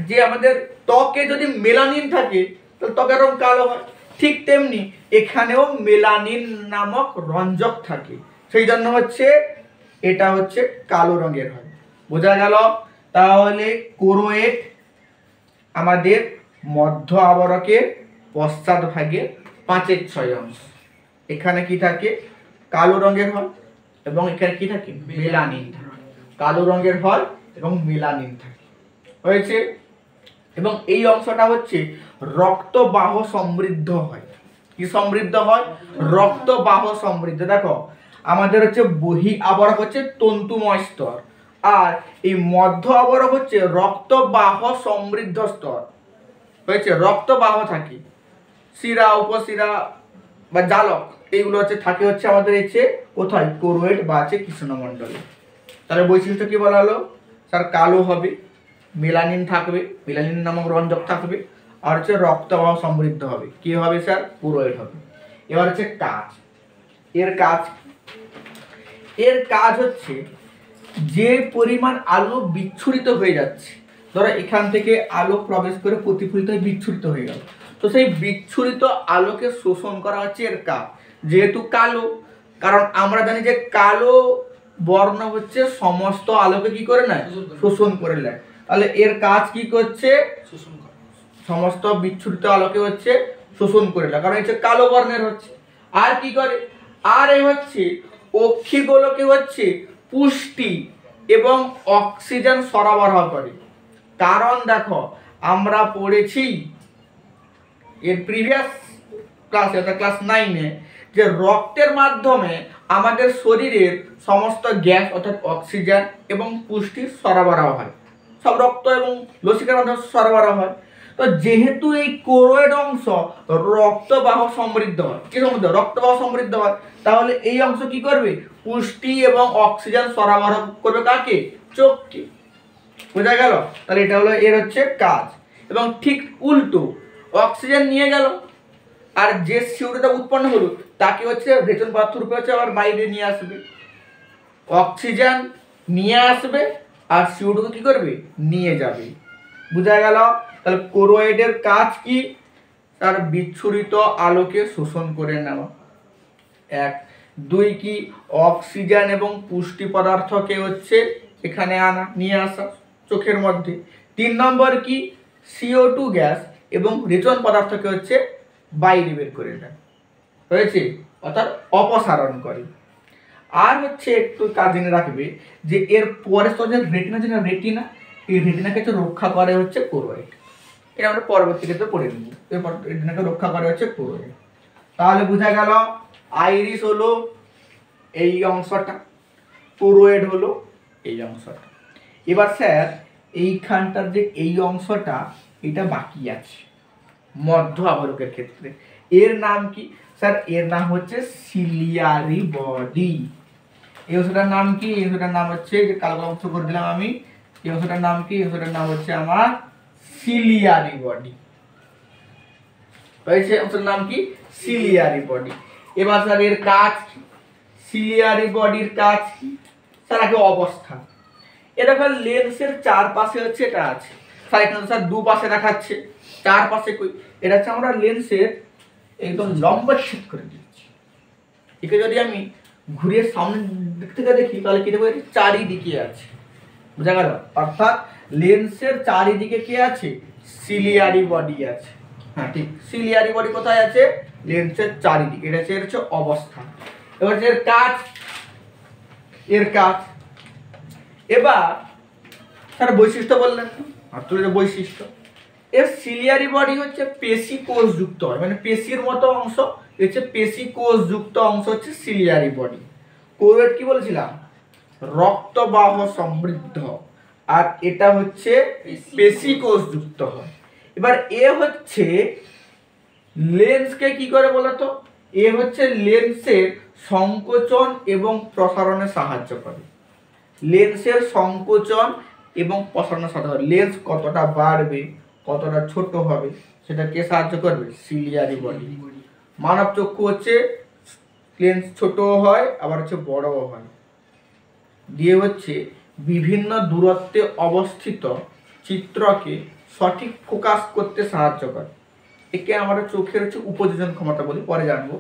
যে আমাদের ত্বকে যদি মেলানিন থাকে তাহলে ত্বকের রং কালো হয়, ঠিক তেমনি এখানেও মেলানিন নামক রঞ্জক থাকে, সেই জন্য হচ্ছে এটা হচ্ছে কালো রঙের হয়। বোঝা গেল? তাহলে কোরোয়েট আমাদের মধ্য আবরকের পশ্চাৎ ভাগে 5/6 অংশ। এখানে কি থাকে? কালো রঙের হয় এবং এখানে কি থাকে? মেলানিন থাকে। কালো রঙের হয় এবং মেলানিন থাকে, হয়েছে। এবং এই অংশটা হচ্ছে রক্তবাহ সমৃদ্ধ হয়। কি সমৃদ্ধ হয়? রক্তবাহ সমৃদ্ধ। দেখো আমাদের হচ্ছে বহি আবরক হচ্ছে তন্তুময় স্তর, আর এই মধ্য আবরক হচ্ছে রক্তবাহ সমৃদ্ধ স্তর, হয়েছে। রক্তবাহ থাকে, শিরা উপশিরা বা জালক এইগুলো হচ্ছে থাকে হচ্ছে আমাদের হচ্ছে কোথায়? কোরোয়েড বা আছে কৃষ্ণমণ্ডলে। তাহলে বৈশিষ্ট্য কি বলা হলো? স্যার কালো হবে, মেলানিন থাকবে, মেলানিন নামক রঞ্জক থাকবে, আর হচ্ছে রক্তবাহ সমৃদ্ধ হবে। কি হবে স্যার? কোরোয়েড হবে। এবার হচ্ছে কাজ। এর কাজ হচ্ছে যে পরিমাণ আলো বিচ্ছুরিত হয়ে যাচ্ছে, ধরো এখান থেকে আলো প্রবেশ করে প্রতিফলিত হয়ে বিচ্ছুরিত হয়ে গেল, তো সেই বিচ্ছুরিত আলোকে শোষণ করা হচ্ছে এর কাজ। যেহেতু কালো, কারণ আমরা জানি যে কালো বর্ণ হচ্ছে সমস্ত আলোকে কি করে নেয়? শোষণ করে নেয়। তাহলে এর কাজ কি করছে? সমস্ত বিচ্ছুরিত আলোকে হচ্ছে শোষণ করে নেয়, কারণ হচ্ছে কালো বর্ণের হচ্ছে। আর কি করে? আর এই হচ্ছে অক্ষিগোলকে হচ্ছে পুষ্টি এবং অক্সিজেন সরবরাহ করে। কারণ দেখো আমরা পড়েছি এর প্রিভিয়াস ক্লাসে, অর্থাৎ ক্লাস 9-এ, যে রক্তের মাধ্যমে আমাদের শরীরের সমস্ত গ্যাস অর্থাৎ অক্সিজেন এবং পুষ্টি সরবরাহ হয়, সব রক্ত এবং লসিকার মাধ্যমে সরবরাহ হয়। তো যেহেতু এই কোরোয়েড অংশ রক্তবাহ সমৃদ্ধ হয়, কি সমৃদ্ধ? রক্তবাহ সমৃদ্ধ হয়, তাহলে এই অংশ কি করবে? পুষ্টি এবং অক্সিজেন সরবরাহ করবে কাকে? চোখকে। বোঝা গেল? তাহলে এটা হলো এর হচ্ছে কাজ। এবং ঠিক উল্টো, অক্সিজেন নিয়ে গেল আর যে সিউরিটা উৎপন্ন হলো তাকে হচ্ছে রেচন পদার্থ রূপে হচ্ছে আবার বাইরে নিয়ে আসবে। অক্সিজেন নিয়ে আসবে আর সিউরিটাকে কি করবে? নিয়ে যাবে। বোঝা গেল? তাহলে কোরোয়েডের কাজ কি? তার বিচ্ছুরিত আলোকে শোষণ করে নেওয়া, 1। 2 কি? অক্সিজেন এবং পুষ্টি পদার্থকে হচ্ছে এখানে আনা, নিয়ে আসা চোখের মধ্যে। 3 নম্বর কি? CO2 গ্যাস এবং রেচন পদার্থকে হচ্ছে বাইরে বের করে দেয়, হয়েছে, অর্থাৎ অপসারণ করে। আর হচ্ছে একটু কাজ জেনে রাখবে যে এর পরে রেটিনা, যেটা রেটিনা, এই রেটিনাকে হচ্ছে রক্ষা করে হচ্ছে কোরোয়েড। এটা আমরা পরবর্তী ক্ষেত্রে পড়ে নেব। এরপর রেটিনাকে রক্ষা করে হচ্ছে কোরোয়েড। তাহলে বোঝা গেল আইরিস হলো এই অংশটা, কোরোয়েড হলো এই অংশটা। এবার স্যার এইখানটার যে এই অংশটা, এটা বাকি আছে মধ্য আবরকের ক্ষেত্রে। এর নাম কি স্যার? এর নাম হচ্ছে সিলিয়ারি বডি। এই অংশটার নাম কি? এই অংশটার নাম হচ্ছে, যে কালো অংশ করে দিলাম আমি, এই অংশটার নাম কি? এই অংশটার নাম হচ্ছে আমার সিলিয়ারি বডি। হয়েছে? অংশটার নাম কি? Ciliary body. এবার স্যার এর কাজ কি? সিলিয়ারি বডির কাজ কি স্যার? আগে অবস্থান। এরকম লেন্সের চারপাশে হচ্ছে এটা আছে স্যার, এখানে স্যার দুপাশে দেখাচ্ছে, চারপাশে কই? এটা হচ্ছে আমরা লেন্সের একদম লম্বা ছেদ করে দিচ্ছি। একে যদি আমি ঘুরিয়ে সামনের দিক থেকে দেখি তাহলে কি দেখবো? চারিদিকে আছে। বুঝা গেল? অর্থাৎ লেন্সের চারিদিকে কি আছে? সিলিয়ারি বডি আছে। হ্যাঁ ঠিক, সিলিয়ারি বডি কোথায় আছে? লেন্সের চারিদিকে। এটা হচ্ছে অবস্থান। এবার এর কাজ, এবার স্যার বৈশিষ্ট্য বললেন, আসলে বৈশিষ্ট্য, এর সিলিয়ারি বডি হচ্ছে পেশি কোষ যুক্ত হয়, মানে পেশির মতো অংশ হচ্ছে পেশি কোষ যুক্ত অংশ হচ্ছে সিলিয়ারি বডি। কোরোয়েড কি বলেছিলাম? রক্তবাহ সমৃদ্ধ, আর এটা হচ্ছে পেশি কোষ যুক্ত হয়। এবার এ হচ্ছে লেন্সকে কি করে বলতো? এ হচ্ছে লেন্সের সংকোচন এবং প্রসারণে সাহায্য করে। লেন্সের সংকোচন এবং প্রসারণে সাহায্য করে। লেন্স কতটা বাড়বে, কতটা ছোট হবে, সেটা কে সাহায্য করবে? Ciliary body. মানব চক্ষু হচ্ছে লেন্স ছোট হয় আবার হচ্ছে বড়ও হয়, দিয়ে হচ্ছে বিভিন্ন দূরত্বে অবস্থিত চিত্রকে সঠিক ফোকাস করতে সাহায্য করে। একে আমরা চোখের হচ্ছে উপযোজন ক্ষমতা বলি, পরে জানবো।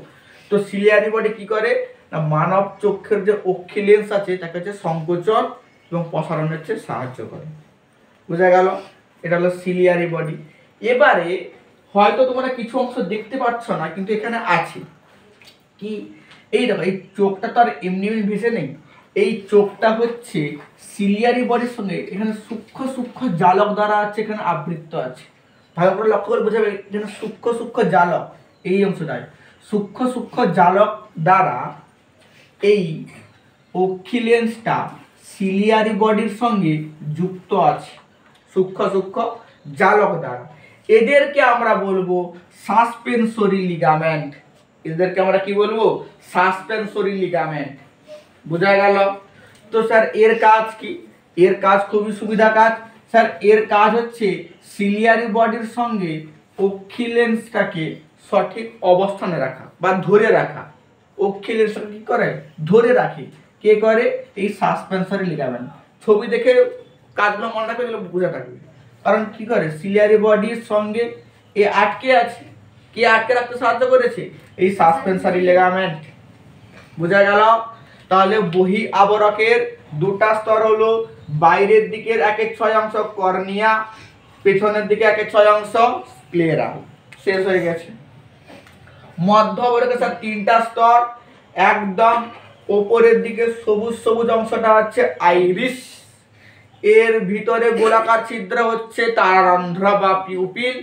তো সিলিয়ারি বডি কি করে না, মানব চোখের যে অক্ষি লেন্স আছে তাকে হচ্ছে সংকোচন এবং প্রসারণের হচ্ছে সাহায্য করে। বোঝা গেল? এটা হলো সিলিয়ারি বডি। এবারে হয়তো তোমরা কিছু অংশ দেখতে পাচ্ছ না, কিন্তু এখানে আছে কি, এই দেখো, এই চোখটা তো আর এমনি এমনি ভেসে নেই। এই চোখটা হচ্ছে সিলিয়ারি বডির সঙ্গে এখানে সূক্ষ্ম সূক্ষ্ম জালক দ্বারা আছে, এখানে আবৃত আছে। ভালো করে লক্ষ্য করে বোঝাবে, এখানে সূক্ষ্ম সূক্ষ্ম জালক, এই অংশটায় সূক্ষ্ম সূক্ষ্ম জালক দ্বারা এই অক্ষি লেন্সটা সিলিয়ারি বডির সঙ্গে যুক্ত আছে, সূক্ষ্ম সূক্ষ্ম জালক দ্বারা। এদেরকে আমরা বলবো সাসপেনসরি লিগামেন্ট। এদেরকে আমরা কি বলবো? সাসপেনসরি লিগামেন্ট। বোঝা গেল? তো স্যার এর কাজ কি? এর কাজ খুবই সুবিধা কাজ স্যার। এর কাজ হচ্ছে সিলিয়ারি বডির সঙ্গে অক্ষি লেন্সটাকে সঠিক অবস্থানে রাখা বা ধরে রাখা। অক্ষি লেন্সটাকে কি করে? ধরে রাখে। কে করে? এই সাসপেনসরি লিগামেন্ট। ছবি দেখে কাজগুলো মনে রাখবে, এগুলো বোঝা থাকবে। কারণ কি করে? সিলিয়ারি বডির সঙ্গে এ আটকে আছে। কে আটকে রাখতে সাহায্য করেছে? এই সাসপেনসরি লিগামেন্ট। বোঝা গেল? তাহলে বহি আবরকের দুটা স্তর হলো, বাইরের দিকের 1/6 অংশ কর্নিয়া, পেছনের দিকে 1/6 অংশ স্ক্লেরা। শেষ হয়ে গেছে। মধ্য আবরকের স্যার 3টা স্তর। একদম ওপরের দিকে সবুজ সবুজ অংশটা হচ্ছে আইরিস, এর ভিতরে গোলাকার ছিদ্র হচ্ছে তারারন্ধ্র বা পিউপিল,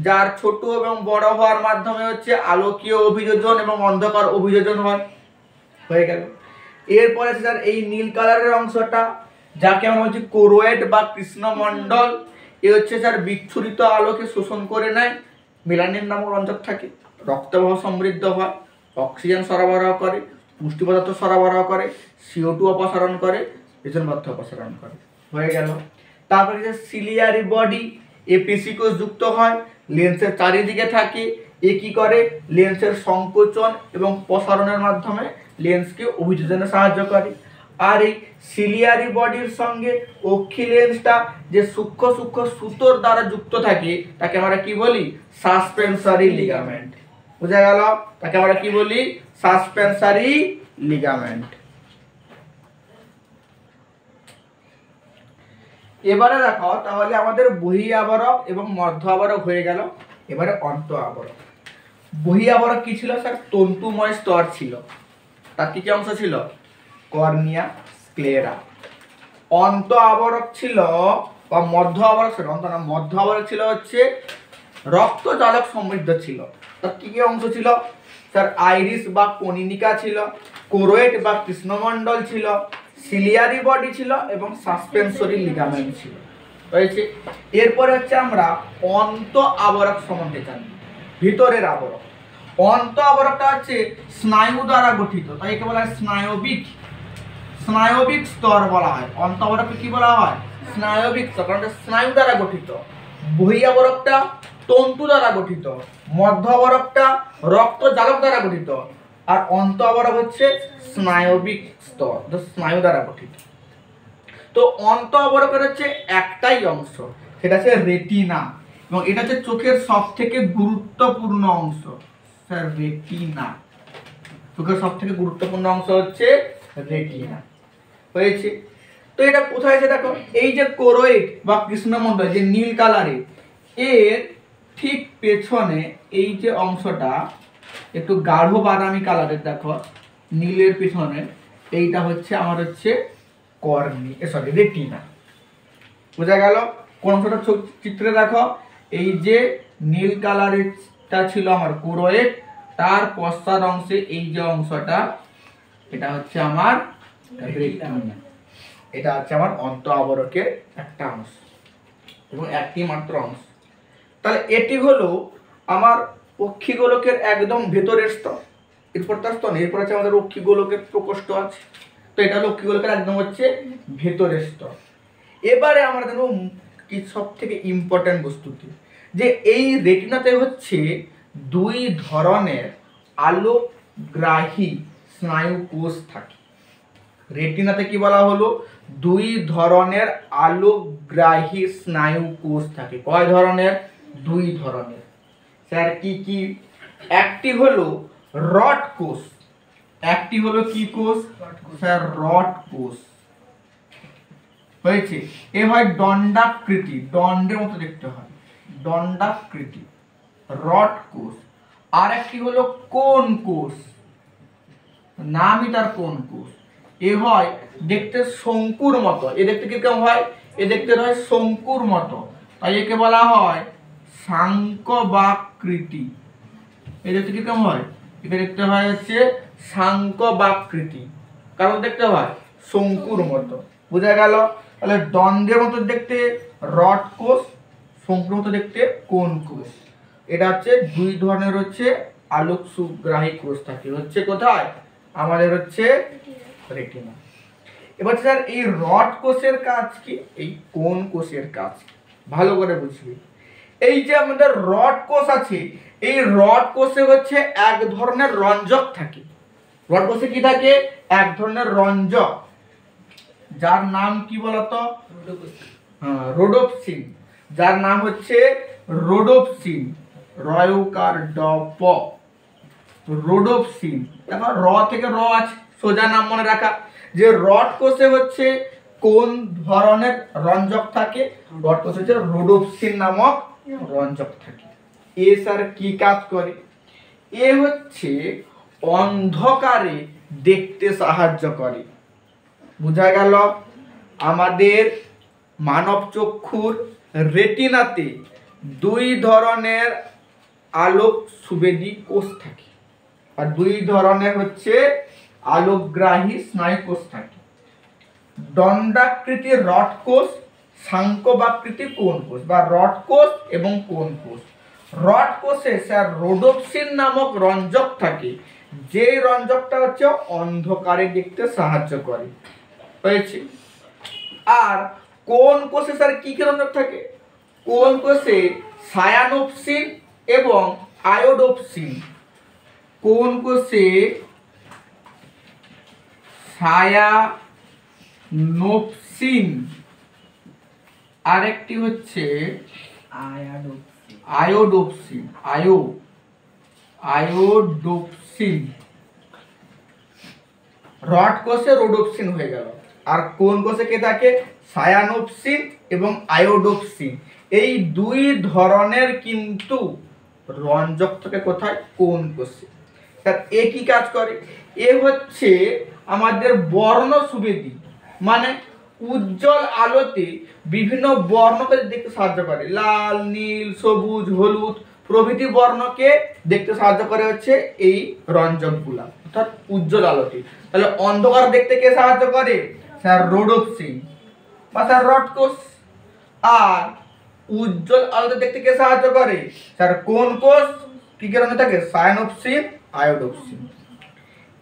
যার ছোট এবং বড় হওয়ার মাধ্যমে হচ্ছে আলোকীয় অভিযোজন এবং অন্ধকার অভিযোজন হয়। হয়ে গেল। এরপরে স্যার এই নীল কালারের অংশটা, যাকে আমরা বলছি কোরোয়েড বা কৃষ্ণমণ্ডল, এ হচ্ছে স্যার বিচ্ছুরিত আলোকে শোষণ করে নেয়। মেলানিন নামক রঞ্জক থাকে, রক্তবাহ সমৃদ্ধ হয়, অক্সিজেন সরবরাহ করে, পুষ্টি পদার্থ সরবরাহ করে, CO2 অপসারণ করে, রেচন পদার্থ অপসারণ করে। হয়ে গেল। তারপরে যে সিলিয়ারি বডি, এ পেশিকোষ যুক্ত হয়, লেন্সের চারিদিকে থাকে। এ কি করে? লেন্সের সংকোচন এবং প্রসারণের মাধ্যমে লেন্সকে অভিযোজনে সাহায্য করে। আর এই সিলিয়ারি বডির সঙ্গে অক্ষি লেন্সটা যে সূক্ষ্ম সূক্ষ্ম সুতোর দ্বারা যুক্ত থাকে তাকে আমরা কি বলি? সাসপেনসরি লিগামেন্ট। বুঝা গেল? তাকে আমরা কি বলি? সাসপেনসরি লিগামেন্ট। এবারে দেখো, তাহলে আমাদের বহি আবরক এবং মধ্য আবরক হয়ে গেল। এবারে অন্ত আবরক। বহি আবরক কি ছিল স্যার? তন্তুময় স্তর ছিল। তার কি কি অংশ ছিল? Cornea, sclera. অন্ত আবরক ছিল বা মধ্য আবরক ছিল, অন্ত না, মধ্য আবরক ছিল হচ্ছে রক্ত জালক সমৃদ্ধ ছিল। তার কি কি অংশ ছিল স্যার? আইরিস বা কনিনিকা ছিল, কোরোয়েড বা কৃষ্ণমণ্ডল ছিল, সিলিয়ারি বডি ছিল এবং সাসপেনসরি লিগামেন্ট ছিল। হয়েছে। এরপরে হচ্ছে আমরা অন্ত আবরক সম্বন্ধে জানি, ভিতরের আবরক। অন্ত আবরকটা হচ্ছে স্নায়ু দ্বারা গঠিত, তাই একে বলা হয় স্নায়বিক। স্নায়বিক স্তর বলা হয়। অন্ত আবরককে কি বলা হয়? স্নায়বিক স্তর, কারণ এটা স্নায়ু দ্বারা গঠিত। বহি আবরকটা তন্তু দ্বারা গঠিত, মধ্য আবরকটা রক্ত জালক দ্বারা গঠিত, আর অন্ত আবরক হচ্ছে স্নায়বিক স্তর, স্নায়ু দ্বারা গঠিত। তো অন্ত আবরকের হচ্ছে একটাই অংশ, সেটা হচ্ছে রেটিনা, এবং এটা হচ্ছে চোখের সব থেকে গুরুত্বপূর্ণ অংশ স্যার, রেটিনা। চোখের সব থেকে গুরুত্বপূর্ণ অংশ হচ্ছে রেটিনা। হয়েছে। তো এটা কোথায় আছে দেখো, এই যে কোরোয়েড বা কৃষ্ণমণ্ডল যে নীল কালারের, এর ঠিক পেছনে এই যে অংশটা একটু গাঢ় বাদামি কালারের, দেখো নীলের পেছনে, এইটা হচ্ছে আমার হচ্ছে রেটিনা। বোঝা গেল? কোন অংশটা চিত্রে দেখো, এই যে নীল কালারেরটা ছিল আমার কোরোয়েড, তার পশ্চাৎ অংশে এই যে অংশটা, এটা হচ্ছে আমার রেটিনা। এটা হচ্ছে আমার অন্ত আবরকের একটা অংশ এবং একটি মাত্র অংশ। তাহলে এটি হলো আমার অক্ষিগোলকের একদম ভেতরের স্তর। এরপর তার স্তর, এরপর আছে আমাদের অক্ষিগোলকের প্রকোষ্ঠ আছে। তো এটা হলো অক্ষিগোলকের একদম হচ্ছে ভেতরের স্তর। এবারে আমরা দেখব কি সব থেকে ইম্পর্টেন্ট বস্তুটি, যে এই রেটিনাতে হচ্ছে দুই ধরনের আলোকগ্রাহী স্নায়ু কোষ থাকে। রেটিনাতে কি বলা হলো, দুই ধরনের আলোকগ্রাহী স্নায়ু কোষ থাকে। কয় ধরনের? দুই ধরনের। স্যার কি কি? একটি হলো রড কোষ। একটি হলো কি কোষ? স্যার রড কোষ হয়েছে। এ হয় দণ্ডাকৃতি, দণ্ডের মতো দেখতে হয়, দণ্ডাকৃতি রড কোষ। আর একটি হলো কোন কোষ, নামই তার কোন কোষ। এ হয় দেখতে শঙ্কুর মতো। এ দেখতে কিরকম হয়? এ দেখতে হয় শঙ্কুর মতো, তাই একে বলা হয় শাঙ্কবাকৃতি। এই দেখতে কিরকম হয়? এটা দেখতে হয় হচ্ছে শাঙ্কবাকৃতি, কারণ দেখতে হয় শঙ্কুর মতো। বোঝা গেল? তাহলে দণ্ডের মতো দেখতে রড কোষ, শঙ্কুর মতো দেখতে কোন কোষ। এটা হচ্ছে দুই ধরনের হচ্ছে আলোক সুগ্রাহী কোষ থাকে হচ্ছে কোথায়? আমাদের হচ্ছে রেটিনা। এবার স্যার এই রড কোষের কাজ কি, এই কোন কোষের কাজ কি? ভালো করে বুঝবি। এই যে আমাদের রড কোষ আছে, এই রড কোষে হচ্ছে এক ধরনের রঞ্জক থাকে। রড কোষে কি থাকে? এক ধরনের রঞ্জক, যার নাম কি বলতো? রোডোপসিন। যার নাম হচ্ছে রোডোপসিন, রয়কার ডপ, রোডোপসিন। দেখো র থেকে র আছে, সোজা নাম মনে রাখা। যে রড কোষে হচ্ছে কোন ধরনের রঞ্জক থাকে? রড কোষে হচ্ছে রোডোপসিন নামক রঞ্জক থাকে। এ স্যার কি কাজ করে? এ হচ্ছে অন্ধকারে দেখতে সাহায্য করে। বোঝা গেল? আমাদের মানব চক্ষুর রেটিনাতে দুই ধরনের আলোক সুবেদী কোষ থাকে, আর দুই ধরনের হচ্ছে আলোকগ্রাহী স্নায়ু কোষ থাকে। দণ্ডাকৃতি রড কোষ, শাঙ্কবাকৃতি কোন কোষ বা রড কোষ এবং কোন কোষ। রড কোষে স্যার রোডোপসিন নামক রঞ্জক থাকে, যে রঞ্জকটা হচ্ছে অন্ধকারে দেখতে সাহায্য করে। হয়েছে? আর কোন কোষে স্যার কি কি রঞ্জক থাকে? কোন কোষে সায়ানোপসিন এবং আয়োডোপসিন। কোন কোষে সায়ানোপসিন, আরেকটি হচ্ছে আয়োডোপসিন। আয়োডোপসিন। রড কোষে রোডোপসিন হয়ে গেল। আর কোন কোষে কে থাকে? সায়ানোপসিন এবং আয়োডোপসিন। এই দুই ধরনের কিন্তু রঞ্জক থাকে কোথায়? কোন কোষে। এ কি কাজ করে? এ হচ্ছে আমাদের বর্ণ সুবেদী, মানে উজ্জ্বল আলোতে বিভিন্ন বর্ণকে দেখতে সাহায্য করে। লাল, নীল, সবুজ, হলুদ প্রভৃতি বর্ণকে দেখতে সাহায্য করে হচ্ছে এই রঞ্জকগুলা, অর্থাৎ উজ্জ্বল আলোতে। তাহলে অন্ধকার দেখতে কে সাহায্য করে? স্যার রোডোপসিন বা স্যার রড কোষ। আর উজ্জ্বল আলোতে দেখতে কে সাহায্য করে? স্যার কোন কোষ? কি কি রঙে থাকে? সায়ানোপসিন, আয়োডোপসিন।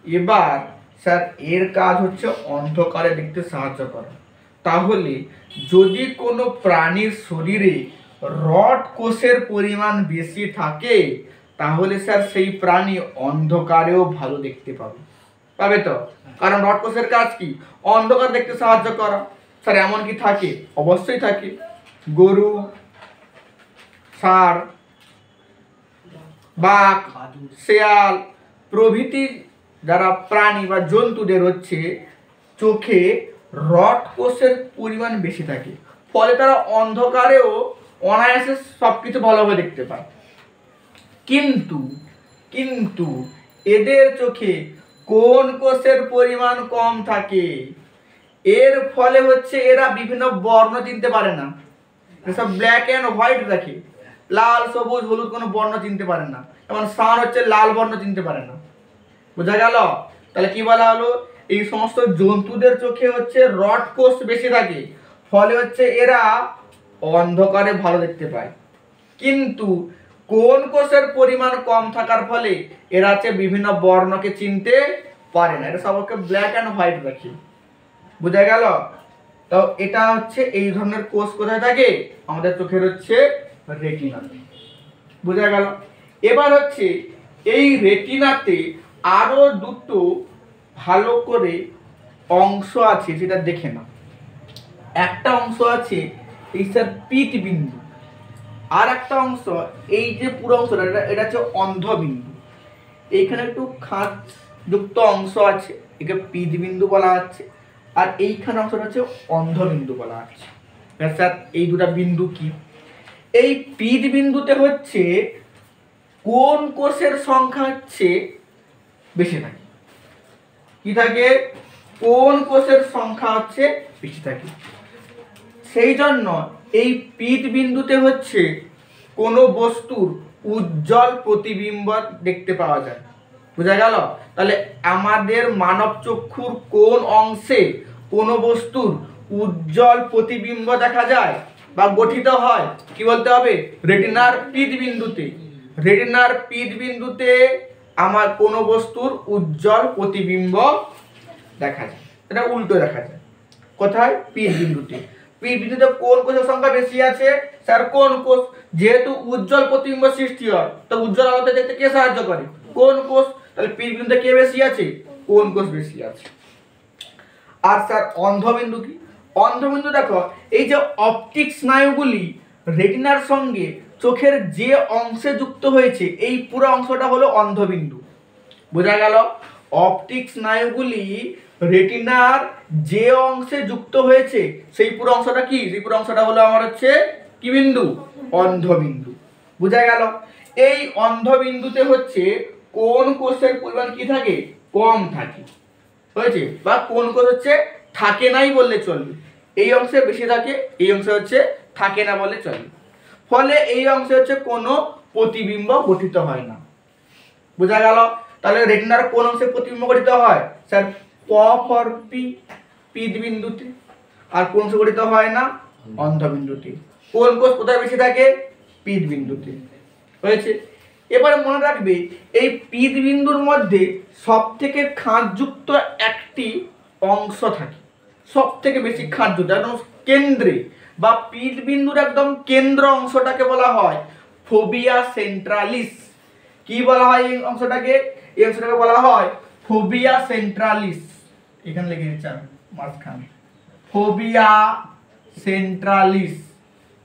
এবার স্যার এর কাজ হচ্ছে অন্ধকারে দেখতে সাহায্য করা। তাহলে যদি কোনো প্রাণীর শরীরে রড কোষের পরিমাণ বেশি থাকে, তাহলে স্যার সেই প্রাণী অন্ধকারেও ভালো দেখতে পাবে। পাবে তো? কারণ রড কোষের কাজ কি? অন্ধকার দেখতে সাহায্য করা। স্যার এমন কি থাকে? অবশ্যই থাকে। গরু, ষাঁড়, বাঘ, শেয়াল প্রভৃতি যারা প্রাণী বা জন্তুদের হচ্ছে চোখে রড কোষের পরিমাণ বেশি থাকে, ফলে তারা অন্ধকারেও অনায়াসে সবকিছু ভালোভাবে দেখতে পায়। কিন্তু কিন্তু এদের চোখে কোন কোষের পরিমাণ কম থাকে? এর ফলে হচ্ছে এরা বিভিন্ন বর্ণ চিনতে পারে না, সব ব্ল্যাক অ্যান্ড হোয়াইট দেখে, লাল, সবুজ, হলুদ কোনো বর্ণ চিনতে পারে না। যেমন ষাঁড় হচ্ছে লাল বর্ণ চিনতে পারে না। বোঝা গেল? তাহলে কি বলা হলো? এই সমস্ত জন্তুদের চোখে হচ্ছে রড কোষ বেশি থাকে, ফলে হচ্ছে এরা অন্ধকারে ভালো দেখতে পায়। কিন্তু কোন কোষের পরিমাণ কম থাকার ফলে এরা হচ্ছে বিভিন্ন বর্ণকে চিনতে পারে না, এটা সবকে ব্ল্যাক অ্যান্ড হোয়াইট দেখে। বোঝা গেল? তো এটা হচ্ছে এই ধরনের কোষ কোথায় থাকে? আমাদের চোখের হচ্ছে রেটিনাতে। বোঝা গেল? এবার হচ্ছে এই রেটিনাতে আরো দুটো ভালো করে অংশ আছে সেটা দেখে নাও। একটা অংশ আছে এই স্যার পিত বিন্দু, আর একটা অংশ এই যে পুরো অংশটা এটা হচ্ছে অন্ধবিন্দু। এইখানে একটু খাঁজ যুক্ত অংশ আছে, একে পিত বিন্দু বলা হচ্ছে, আর এইখানে অংশটা হচ্ছে অন্ধবিন্দু বলা হচ্ছে। স্যার এই দুটা বিন্দু কি? এই পিত বিন্দুতে হচ্ছে কোন কোষের সংখ্যা হচ্ছে বেশি থাকে? কি থাকে? কোন কোষের সংখ্যা হচ্ছে বেশি থাকে। সেই জন্য এই পিত বিন্দুতে হচ্ছে কোনো বস্তুর উজ্জ্বল প্রতিবিম্ব দেখতে পাওয়া যায়। বোঝা গেল? তাহলে আমাদের মানব চক্ষুর কোন অংশে কোনো বস্তুর উজ্জ্বল প্রতিবিম্ব দেখা যায় বা গঠিত হয়? কি বলতে হবে? রেটিনার পিত বিন্দুতে। রেটিনার পিত বিন্দুতে আমার কোনো বস্তুর উজ্জ্বল প্রতিবিম্ব দেখা যায়। এটা উল্টো দেখা যায়। কোথায়? পিত বিন্দুতে। পিত বিন্দুতে কোন কোষের সংখ্যা বেশি আছে? স্যার কোন কোষ? যেহেতু উজ্জ্বল প্রতিবিম্ব সৃষ্টি হয়, তো উজ্জ্বল আলোতে দেখতে কে সাহায্য করে? কোন কোষ? তাহলে পিত বিন্দুতে কে বেশি আছে? কোন কোষ বেশি আছে। আর স্যার অন্ধবিন্দু কি? অন্ধবিন্দু দেখো, এই যে অপটিক স্নায়ুগুলি রেটিনার সঙ্গে চোখের যে অংশে যুক্ত হয়েছে, এই পুরো অংশটা হলো অন্ধবিন্দু। বোঝা গেল? অপটিক স্নায়ুগুলি রেটিনার যে অংশে যুক্ত হয়েছে সেই পুরো অংশটা কি? সেই পুরো অংশটা হলো আমার হচ্ছে কি বিন্দু? অন্ধবিন্দু। বোঝা গেল? এই অন্ধবিন্দুতে হচ্ছে কোন কোষের পরিমাণ কি থাকে? কম থাকে। হয়েছে? বা কোন কোষ হচ্ছে থাকে নাই বললে চলবে। এই অংশে বেশি থাকে, এই অংশে হচ্ছে থাকে না বললে চলবে। ফলে এই অংশে হচ্ছে কোনো প্রতিবিম্ব গঠিত হয় না। বোঝা গেল? তাহলে রেটিনার কোন অংশে প্রতিবিম্ব গঠিত হয়? স্যার প ফর পি, পিত বিন্দুতে। আর কোন অংশে গঠিত হয় না? অন্ধবিন্দুতে। কোন কোষ কোথায় বেশি থাকে? পিত বিন্দুতে। হয়েছে? এবার মনে রাখবে এই পিত বিন্দুর মধ্যে সবথেকে খাঁজযুক্ত একটি অংশ থাকে, সবথেকে বেশি খাঁজযুক্ত একদম কেন্দ্রে বা পিত বিন্দুর একদম কেন্দ্র অংশটাকে বলা হয় ফোবিয়া সেন্ট্রালিস। কি বলা হয় এই অংশটাকে? এই অংশটাকে বলা হয় ফোবিয়া সেন্ট্রালিস। এখানে লিখে দিচ্ছি আমি মাঝখানে, ফোবিয়া সেন্ট্রালিস।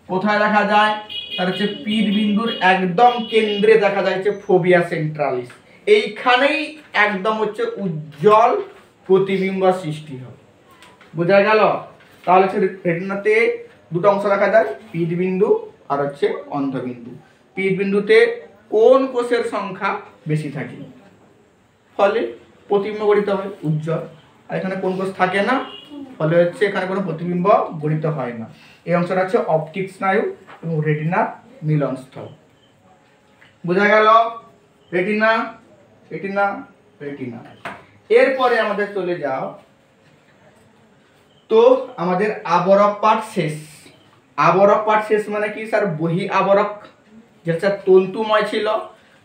কোথায় দেখা যায়? তার হচ্ছে পিত বিন্দুর একদম কেন্দ্রে দেখা যায় হচ্ছে ফোবিয়া সেন্ট্রালিস। এইখানেই একদম হচ্ছে উজ্জ্বল প্রতিবিম্ব সৃষ্টি হয়। বোঝা গেল? তাহলে হচ্ছে রেটিনাতে দুটো অংশ দেখা যায়, পিত বিন্দু আর হচ্ছে অন্ধবিন্দু। পিত বিন্দুতে কোন কোষের সংখ্যা বেশি থাকে, ফলে প্রতিবিম্ব গঠিত হয় উজ্জ্বল। আর এখানে কোন কোষ থাকে না, ফলে হচ্ছে এখানে কোনো প্রতিবিম্ব গঠিত হয় না। এই অংশটা হচ্ছে অপটিক স্নায়ু এবং রেটিনার মিলনস্থল। বোঝা গেল? Retina, retina, retina. এরপরে আমাদের চলে যাও, তো আমাদের আবরক পাঠ শেষ। আবরক পাঠ শেষ মানে কি স্যার? বহি আবরক, যেটা তন্তুময় ছিল,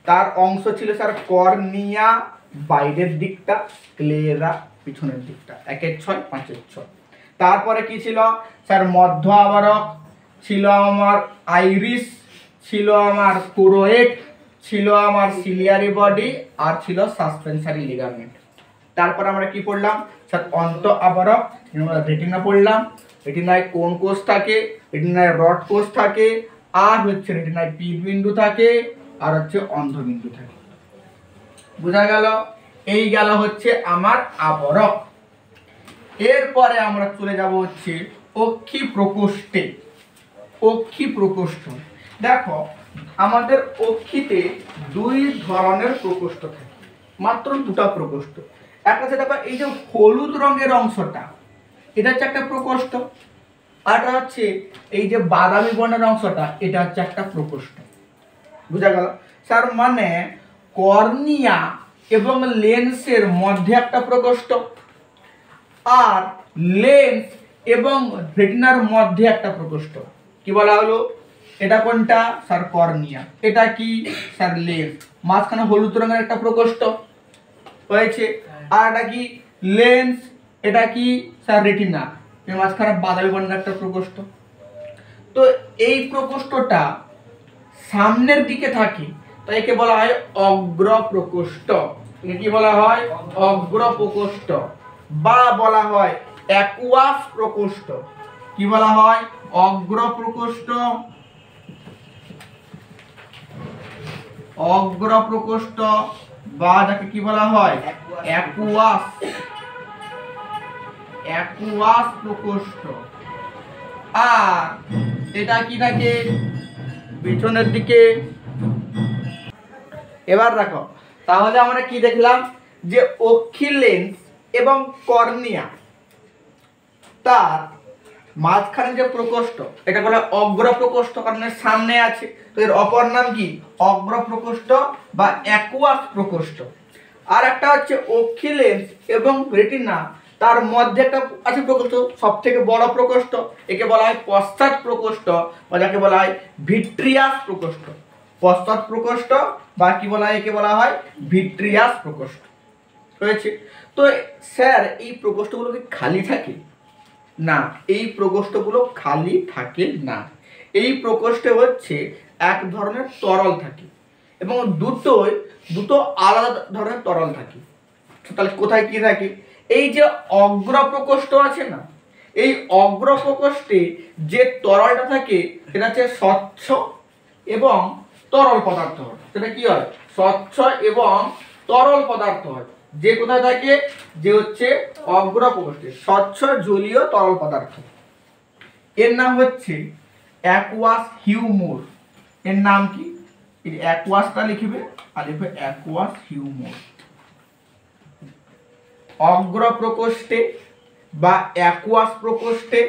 তার অংশ ছিল স্যার কর্নিয়া বাইরের দিকটা, স্ক্লেরা পিছনের দিকটা। 1/6, 5/6। তারপরে কি ছিল স্যার? মধ্য আবরক ছিল আমার আইরিস, ছিল আমার কোরোয়েট, ছিল আমার সিলিয়ারি বডি, আর ছিল সাসপেন্সারি লিগামেন্ট। তারপর আমরা কি পড়লাম স্যার? অন্ত আবরক, রেটিনা পড়লাম। রেটিনায় কোন কোষ থাকে? রেটিনায় রড কোষ থাকে, আর হচ্ছে রেটিনায় পিত বিন্দু থাকে, আর হচ্ছে অন্ধবিন্দু থাকে। বোঝা গেল? এই গেল হচ্ছে আমার আবরক। এরপরে আমরা চলে যাব হচ্ছে অক্ষি প্রকোষ্ঠে। অক্ষি প্রকোষ্ঠ দেখো, আমাদের অক্ষিতে দুই ধরনের প্রকোষ্ঠ থাকে, মাত্র দুটো প্রকোষ্ঠ। একটা হচ্ছে দেখো এই যে হলুদ রঙের অংশটা, এটা হচ্ছে একটা প্রকোষ্ঠ। আর হচ্ছে এই যে বাদামি বর্ণের অংশটা, এটা হচ্ছে একটা প্রকোষ্ঠ। বুঝা গেল স্যার? মানে কর্নিয়া এবং লেন্সের মধ্যে একটা প্রকোষ্ঠ, আর লেন্স এবং রেটিনার মধ্যে একটা প্রকোষ্ঠ। কি বলা হলো? এটা কোনটা স্যার? কর্নিয়া। এটা কি স্যার? লেন্স। মাঝখানে হলুদ রঙের একটা প্রকোষ্ঠ হয়েছে। আর এটা কি? লেন্স। এটা কি স্যার? রেটিনা। এর মাঝখানে বাদামি বর্ণের একটা প্রকোষ্ঠ। তো এই প্রকোষ্ঠটা সামনের দিকে থাকে, তাই একে বলা হয় অগ্র প্রকোষ্ঠ। একে কি বলা হয়? অগ্র প্রকোষ্ঠ। বা বলা হয় অ্যাকুয়াস প্রকোষ্ঠ। কি বলা হয়? অগ্র প্রকোষ্ঠ, অগ্র প্রকোষ্ঠ বা যাকে কি বলা হয়? অ্যাকুয়াস, অ্যাকুয়াস প্রকোষ্ঠ। আর এটা কি থাকে? পিছনের দিকে। এবার দেখো, তাহলে আমরা কি দেখলাম? যে অক্ষি লেন্স এবং কর্নিয়া, তার মাঝখানে যে প্রকোষ্ঠ, এটা বলে অগ্র প্রকোষ্ঠ, কারণ এর সামনে আছে, তো এর অপর নাম কি? অগ্র প্রকোষ্ঠ বা অ্যাকুয়াস প্রকোষ্ঠ। আর একটা হচ্ছে অক্ষি লেন্স এবং রেটিনা, তার মধ্যে একটা আছে প্রকোষ্ঠ, সব থেকে বড় প্রকোষ্ঠ, একে বলা হয় পশ্চাৎ প্রকোষ্ঠ বা যাকে বলা হয় ভিট্রিয়াস প্রকোষ্ঠ। পশ্চাৎ প্রকোষ্ঠ বা কি বলা হয়? একে বলা হয় ভিট্রিয়াস প্রকোষ্ঠ। হয়েছে? তো স্যার এই প্রকোষ্ঠগুলো কি খালি থাকে? না, এই প্রকোষ্ঠগুলো খালি থাকে না। এই প্রকোষ্ঠে হচ্ছে এক ধরনের তরল থাকে এবং দুটো আলাদা ধরনের তরল থাকে। তাহলে কোথায় কি থাকে? এই যে অগ্র প্রকোষ্ঠ আছে না, এই অগ্র প্রকোষ্ঠে যে তরলটা থাকে সেটা হচ্ছে স্বচ্ছ এবং তরল পদার্থ হয়। সেটা কি হয়? স্বচ্ছ এবং তরল পদার্থ হয়। যে কোথায় থাকে? যে হচ্ছে অগ্র প্রকোষ্ঠে স্বচ্ছ জলীয় তরল পদার্থ। এর নাম হচ্ছে অ্যাকুয়াস হিউমর। এর নাম কি? এই অ্যাকুয়াসটা লিখবে আর লিখবে অ্যাকুয়াস হিউমর। অগ্র প্রকোষ্ঠে বা অ্যাকুয়াস প্রকোষ্ঠে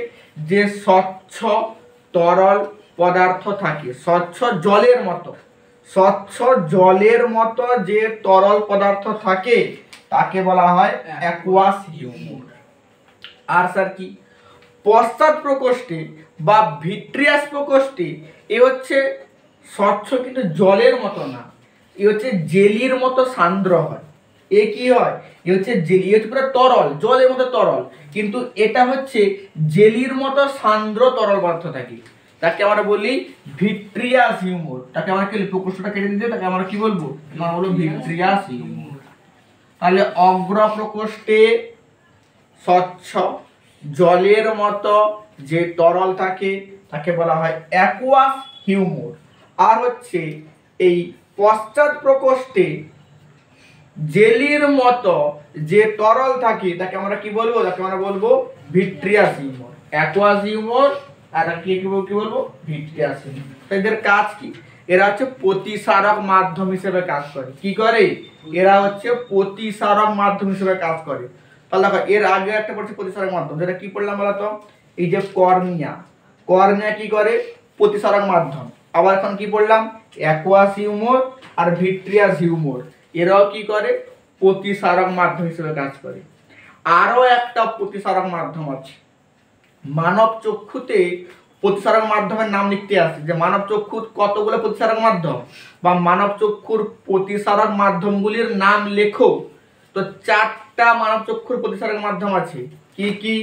যে স্বচ্ছ তরল পদার্থ থাকে, স্বচ্ছ জলের মতো, স্বচ্ছ জলের মতো যে তরল পদার্থ থাকে তাকে বলা হয় অ্যাকুয়াস হিউমর। আর স্যার কি? পশ্চাৎ প্রকোষ্ঠে বা ভিট্রিয়াস প্রকোষ্ঠে এ হচ্ছে স্বচ্ছ কিন্তু জলের মতো না, এ হচ্ছে জেলির মতো সান্দ্র হয়। এ কি হয়? এ হচ্ছে জেলি, হচ্ছে পুরো তরল, জলের মতো তরল, কিন্তু এটা হচ্ছে জেলির মতো সান্দ্র তরল পদার্থ থাকে। তাকে আমরা বলি ভিট্রিয়াস হিউমর। তাকে আমরা কি প্রকোষ্ঠটা কেটে দিতে, তাকে আমরা কি বলবো? আমরা বলবো ভিট্রিয়াস হিউমর। তাহলে অগ্র প্রকোষ্ঠে স্বচ্ছ জলের মতো যে তরল থাকে তাকে বলা হয় অ্যাকুয়াস হিউমর। আর হচ্ছে এই পশ্চাৎ প্রকোষ্ঠে জেলির মতো যে তরল থাকে তাকে আমরা কি বলবো? তাকে আমরা বলবো ভিট্রিয়াস হিউমর। অ্যাকুয়াস হিউমর আর কি বলবো? Vitreous humour. এদের কাজ কি? এরা হচ্ছে প্রতিসারক মাধ্যম হিসেবে কাজ করে। কি করে? এরা হচ্ছে প্রতিসারক মাধ্যম হিসেবে কাজ করে। তাহলে দেখো, এর আগে একটা পড়ছি প্রতিসারক মাধ্যম, যেটা কি পড়লাম বলতো? এই যে কর্নিয়া, কর্নিয়া কি করে? প্রতিসারক মাধ্যম। আবার এখন কি পড়লাম? অ্যাকুয়াস হিউমর আর ভিট্রিয়াস হিউমর, এরাও কি করে? প্রতিসারক মাধ্যম হিসেবে কাজ করে। আরো একটা প্রতিসারক মাধ্যম আছে। মানব চক্ষুতে প্রতিসারক মাধ্যমের নাম লিখতে আসে যে মানব চক্ষুর কতগুলো প্রতিসারক মাধ্যম, বা মানব চক্ষুর প্রতিসারক মাধ্যমগুলির নাম লেখো। তো 4টা মানব চক্ষুর প্রতিসারক মাধ্যম আছে। কি কি?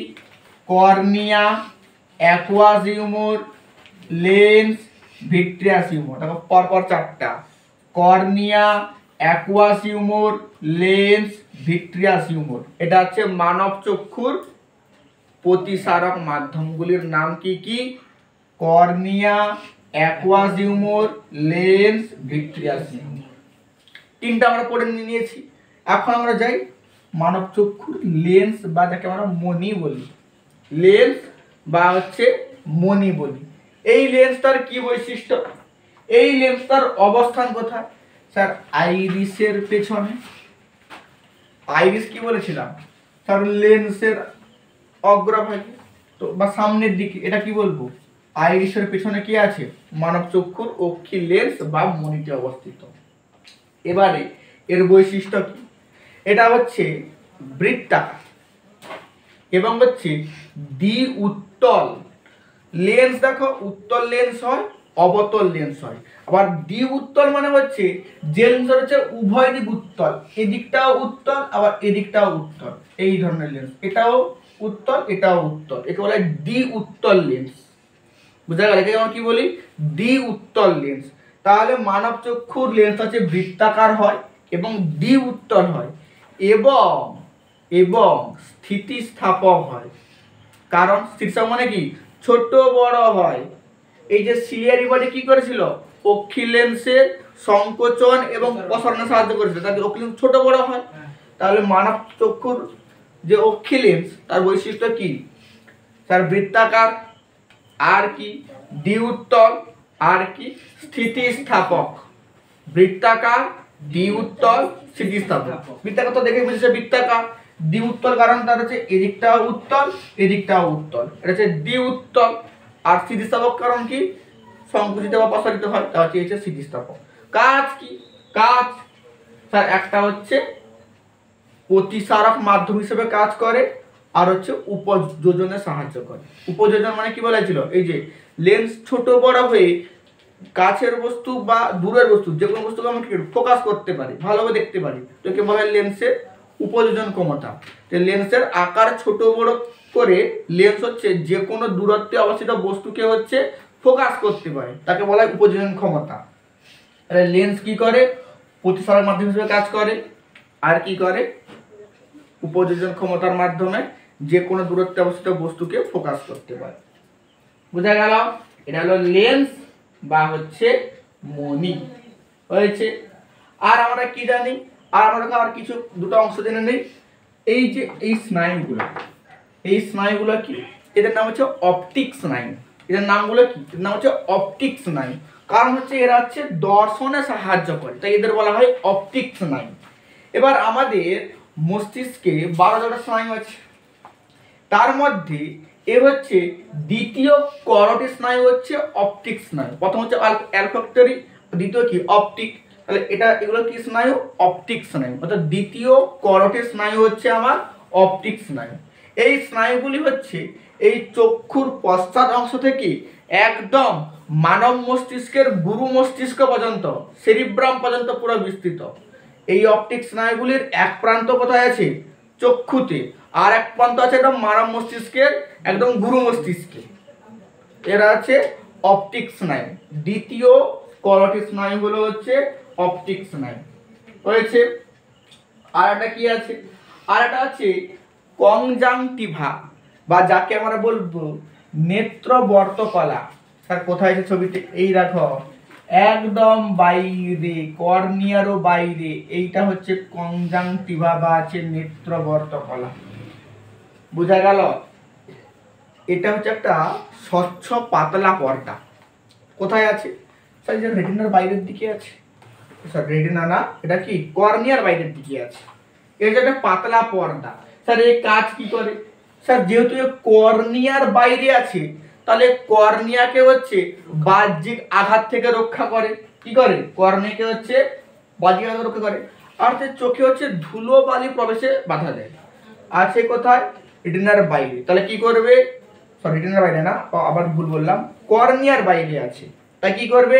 Cornea, aqueous humour, lens, vitreous humour. দেখো পরপর 4টা: cornea, aqueous humour, lens, vitreous humour. এটা হচ্ছে মানব চক্ষুর প্রতিসারক মাধ্যমগুলির নাম। কি কি? Cornea, aqueous humour, lens, vitreous humour. 3টা আমরা পড়ে নিয়েছি। এখন আমরা যাই মানব চক্ষুর লেন্স বা যাকে আমরা মণি বলি। লেন্স বা হচ্ছে মণি বলি। এই লেন্সটার কি বৈশিষ্ট্য? এই লেন্সটার অবস্থান কোথায়? স্যার আইরিসের পেছনে। আইরিস কি বলেছিলাম? স্যার লেন্সের অগ্রভাগে তো বা সামনের দিকে। এটা কি বলবো? আইরিসের পেছনে কি আছে? মানব চক্ষুর অক্ষি লেন্স বা মণিতে অবস্থিত। এবারে এর বৈশিষ্ট্য কি? এটা হচ্ছে বৃত্তাকার এবং হচ্ছে দ্বি উত্তল লেন্স। দেখো, উত্তল লেন্স হয়, অবতল লেন্স হয়। আবার দ্বি উত্তল মানে হচ্ছে যে লেন্স হচ্ছে উভয় দিক উত্তল, এদিকটাও উত্তল আবার এদিকটাও উত্তল, এই ধরনের লেন্স। এটাও উত্তল, এটাও উত্তল, একে বলে দ্বি উত্তল লেন্স। বুঝা গেল? একে আমরা কি বলি? দ্বি উত্তল লেন্স। তাহলে মানব চক্ষুর লেন্স হচ্ছে বৃত্তাকার হয় এবং দ্বি উত্তল হয়। এবং এবং স্থিতিস্থাপক হয়। কারণ স্থিতিস্থাপক মানে কি, ছোট বড় হয়। এই যে সিলিয়ারি বডি কি করেছিল, অক্ষি লেন্সের সংকোচন এবং প্রসারণে সাহায্য করেছিল, তাতে অক্ষি লেন্স ছোট বড় হয়। তাহলে মানব চক্ষুর যে অক্ষি লেন্স তার বৈশিষ্ট্য কি, তার বৃত্তাকার, আর কি দ্বিউত্তল, আর কি স্থিতিস্থাপক। বৃত্তাকার, দ্বিউত্তল, স্থিতিস্থাপক। বৃত্তাকার তো দেখে বুঝেছে বৃত্তাকার। দ্বিউত্তল কারণ তার হচ্ছে এদিকটাও উত্তল এদিকটাও উত্তল, এটা হচ্ছে দ্বিউত্তল। আর স্থিতিস্থাপক কারণ কি, সংকুচিত বা প্রসারিত হয়, তা হচ্ছে স্থিতিস্থাপক। কাজ কি, কাজ স্যার একটা হচ্ছে প্রতিসারক মাধ্যম হিসেবে কাজ করে, আর হচ্ছে উপযোজনে সাহায্য করে। উপযোজন মানে কি বলেছিল, এই যে লেন্স ছোট বড় হয়ে কাছের বস্তু বা দূরের বস্তু যে কোনো বস্তুকে আমরা ফোকাস করতে পারি, ভালোভাবে দেখতে পারি, তো কে বলা হয় লেন্সের উপযোজন ক্ষমতা। তো লেন্সের আকার ছোট বড় করে লেন্স হচ্ছে যে কোনো দূরত্বে অবস্থিত বস্তুকে হচ্ছে ফোকাস করতে পারে, তাকে বলা হয় উপযোজন ক্ষমতা। তাহলে লেন্স কি করে, প্রতিসারক মাধ্যম হিসেবে কাজ করে, আর কি করে উপযোজন ক্ষমতার মাধ্যমে যে কোনো দূরত্বে অবস্থিত বস্তুকে ফোকাস করতে পারে। বোঝা গেল, এটা হলো লেন্স বা হচ্ছে মণি হয়েছে। আর আমরা কি জানি, আর আমরা আর কিছু দুটো অংশ জেনে নেই। এই যে এই স্নায়ুগুলো, এই স্নায়ুগুলো কি, এদের নাম হচ্ছে অপটিক স্নায়ু। এদের নামগুলো কি, এদের নাম হচ্ছে অপটিক স্নায়ু। কারণ হচ্ছে এরা হচ্ছে দর্শনে সাহায্য করে, তাই এদের বলা হয় অপটিক স্নায়ু। এবার আমাদের মস্তিষ্কে 12টা স্নায়ু আছে, তার মধ্যে এ হচ্ছে দ্বিতীয় করোটি স্নায়ু হচ্ছে অপটিক স্নায়ু। প্রথম হচ্ছে অ্যালফ্যাক্টরি, দ্বিতীয় কি অপটিক। তাহলে এটা এগুলো কি স্নায়ু, অপটিক স্নায়ু। অর্থাৎ দ্বিতীয় করোটি স্নায়ু হচ্ছে আমার অপটিক স্নায়ু। এই স্নায়ুগুলি হচ্ছে এই চক্ষুর পশ্চাৎ অংশ থেকে একদম মানব মস্তিষ্কের গুরু মস্তিষ্ক পর্যন্ত, সেরিব্রাম পর্যন্ত পুরো বিস্তৃত। এই অপটিক স্নায়ুগুলির এক প্রান্ত কোথায় আছে, চক্ষুতে, আর এক প্রান্ত আছে একদম মানব মস্তিষ্কের একদম গুরু মস্তিষ্কে। এরা আছে অপটিক স্নায়ু। দ্বিতীয় করোটি স্নায়ু হলো হচ্ছে অপটিক স্নায়ু হয়েছে। আর একটা কি আছে, আর একটা আছে কনজাংটিভা, বা যাকে আমরা বলবো নেত্রবর্তকলা। স্যার কোথায় আছে ছবিতে, এই দেখো একদম বাইরে, কর্নিয়ারও বাইরে, এইটা হচ্ছে কনজাংটিভা বা আছে নেত্রবর্তকলা। বোঝা গেল, এটা হচ্ছে একটা স্বচ্ছ পাতলা পর্দা। কোথায় আছে স্যার, এটা রেটিনার বাইরের দিকে আছে। স্যার রেটিনা না, এটা কি কর্নিয়ার বাইরের দিকে আছে। এটা একটা পাতলা পর্দা। স্যার এই কাজ কি করে, স্যার যেহেতু কর্নিয়ার বাইরে আছে, তাহলে কর্নিয়াকে হচ্ছে বাহ্যিক আঘাত থেকে রক্ষা করে। কি করে, কর্নিয়াকে হচ্ছে বাহ্যিক আঘাত রক্ষা করে। আর চোখে হচ্ছে ধুলো বালি প্রবেশে বাধা দেয়। আছে কোথায়, রেটিনার বাইরে। তাহলে কি করবে, সরি রেটিনার বাইরে না, আবার ভুল বললাম, কর্নিয়ার বাইরে আছে। তাই কি করবে,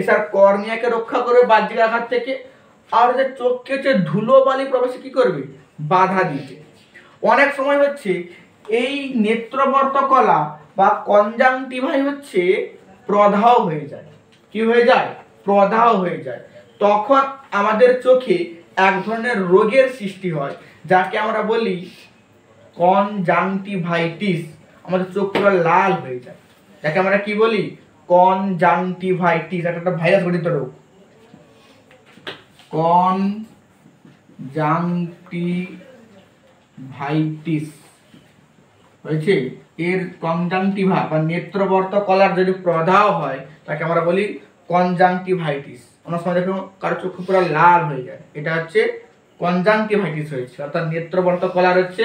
স্যার কর্নিয়াকে রক্ষা করবে বাহ্যিক আঘাত থেকে, আর যে চোখকে হচ্ছে ধুলো বালি প্রবেশে কি করবে, বাধা দিতে। অনেক সময় হচ্ছে এই নেত্রবর্তকলা বা কনজাংটিভাই হচ্ছে প্রদাহ হয়ে যায়। কি হয়ে যায়, প্রদাহ হয়ে যায়। তখন আমাদের চোখে এক ধরনের রোগের সৃষ্টি হয়, যাকে আমরা বলি কনজাংটিভাইটিস। আমাদের চোখ পুরো লাল হয়ে যায়, যাকে আমরা কি বলি কনজাংটিভাইটিস। একটা ভাইরাস ঘটিত রোগ কনজাংটিভাইটিস হয়েছে। এর কনজাংটিভা বা নেত্রবর্তকলার যদি প্রদাহ হয়, তাকে আমরা বলি কনজাংটিভাইটিস। অনেক সময় দেখুন কারো চক্ষু পুরো লাল হয়ে যায়, এটা হচ্ছে কনজাংটিভাইটিস হয়েছে, অর্থাৎ নেত্রবর্তকলার হচ্ছে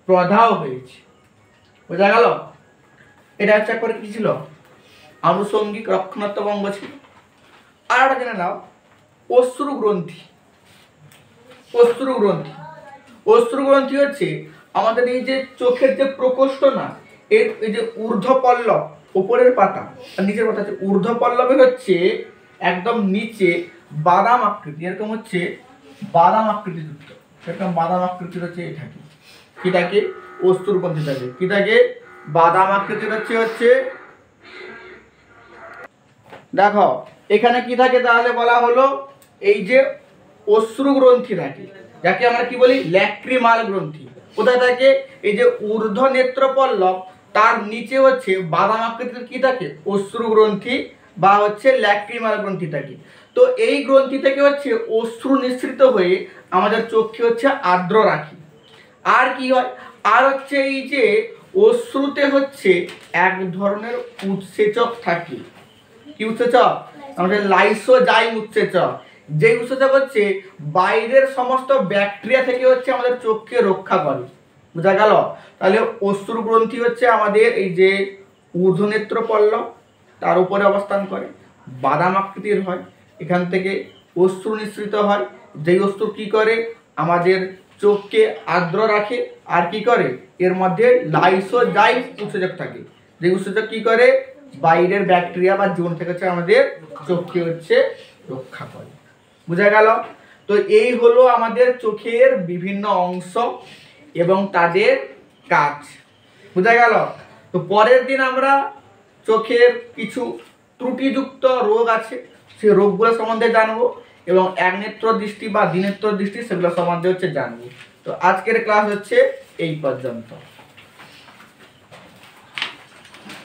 প্রদাহ হয়েছে। বোঝা গেল, এটা হচ্ছে একবারে কি ছিল, আনুষঙ্গিক রক্ষণাত্মক অঙ্গ ছিল। আর একটা জেনে নাও অশ্রু গ্রন্থি। অশ্রু গ্রন্থি, অশ্রু গ্রন্থি হচ্ছে আমাদের এই যে চোখের যে প্রকোষ্ঠ না, এর এই যে ঊর্ধ্বপল্লব, উপরের পাতা আর নিচের পাতা হচ্ছে ঊর্ধ্বপল্লবে হচ্ছে একদম নিচে বাদাম আকৃতি, এরকম হচ্ছে বাদাম আকৃতি যুক্ত, এরকম বাদাম আকৃতির হচ্ছে এটাকে, কিটাকে অশ্রু গ্রন্থিটাকে, কিটাকে বাদাম আকৃতির হচ্ছে দেখো এখানে কি থাকে, তাহলে বলা হলো এই যে অশ্রু গ্রন্থি থাকে, যাকে আমরা কি বলি ল্যাক্রিমাল গ্রন্থি। কোথায় থাকে? এই যে ঊর্ধ্ব নেত্রপল্লব তার নিচে হচ্ছে বাদাম আকৃতির কি থাকে অশ্রু গ্রন্থি বা হচ্ছে ল্যাক্রিমাল গ্রন্থি থাকে। তো এই গ্রন্থি থেকে হচ্ছে অশ্রু নিঃসৃত হয়ে আমাদের চোখকে হচ্ছে আর্দ্র রাখে। আর কি হয়? আর হচ্ছে এই যে অশ্রুতে হচ্ছে এক ধরনের উৎসেচক থাকে। কি উৎসেচক? আমাদের লাইসোজাইম উৎসেচক। যে উৎসেচক হচ্ছে বাইরের সমস্ত ব্যাকটেরিয়া থেকে হচ্ছে আমাদের চোখকে রক্ষা করে। বোঝা গেল? তাহলে অশ্রু গ্রন্থি হচ্ছে আমাদের এই যে ঊর্ধ্বনেত্র পল্লব তার উপরে অবস্থান করে, বাদাম আকৃতির হয়, এখান থেকে অশ্রু নিঃসৃত হয়। যেই অশ্রু কি করে আমাদের চোখকে আর্দ্র রাখে। আর কি করে এর মধ্যে লাইসোজাইম উৎসেচক থাকে, যে উৎসেচক কি করে বাইরের ব্যাকটেরিয়া বা জীবাণু থেকে হচ্ছে আমাদের চোখকে হচ্ছে রক্ষা করে। বুঝা গেল? তো এই হলো আমাদের চোখের বিভিন্ন অংশ এবং তাদের কাজ। বুঝা গেল? তো পরের দিন আমরা চোখের কিছু ত্রুটিযুক্ত রোগ আছে সেই রোগগুলো সম্বন্ধে জানবো এবং একনেত্র দৃষ্টি বা দ্বিনেত্র দৃষ্টি সেগুলো সম্বন্ধে হচ্ছে জানবো। তো আজকের ক্লাস হচ্ছে এই পর্যন্ত।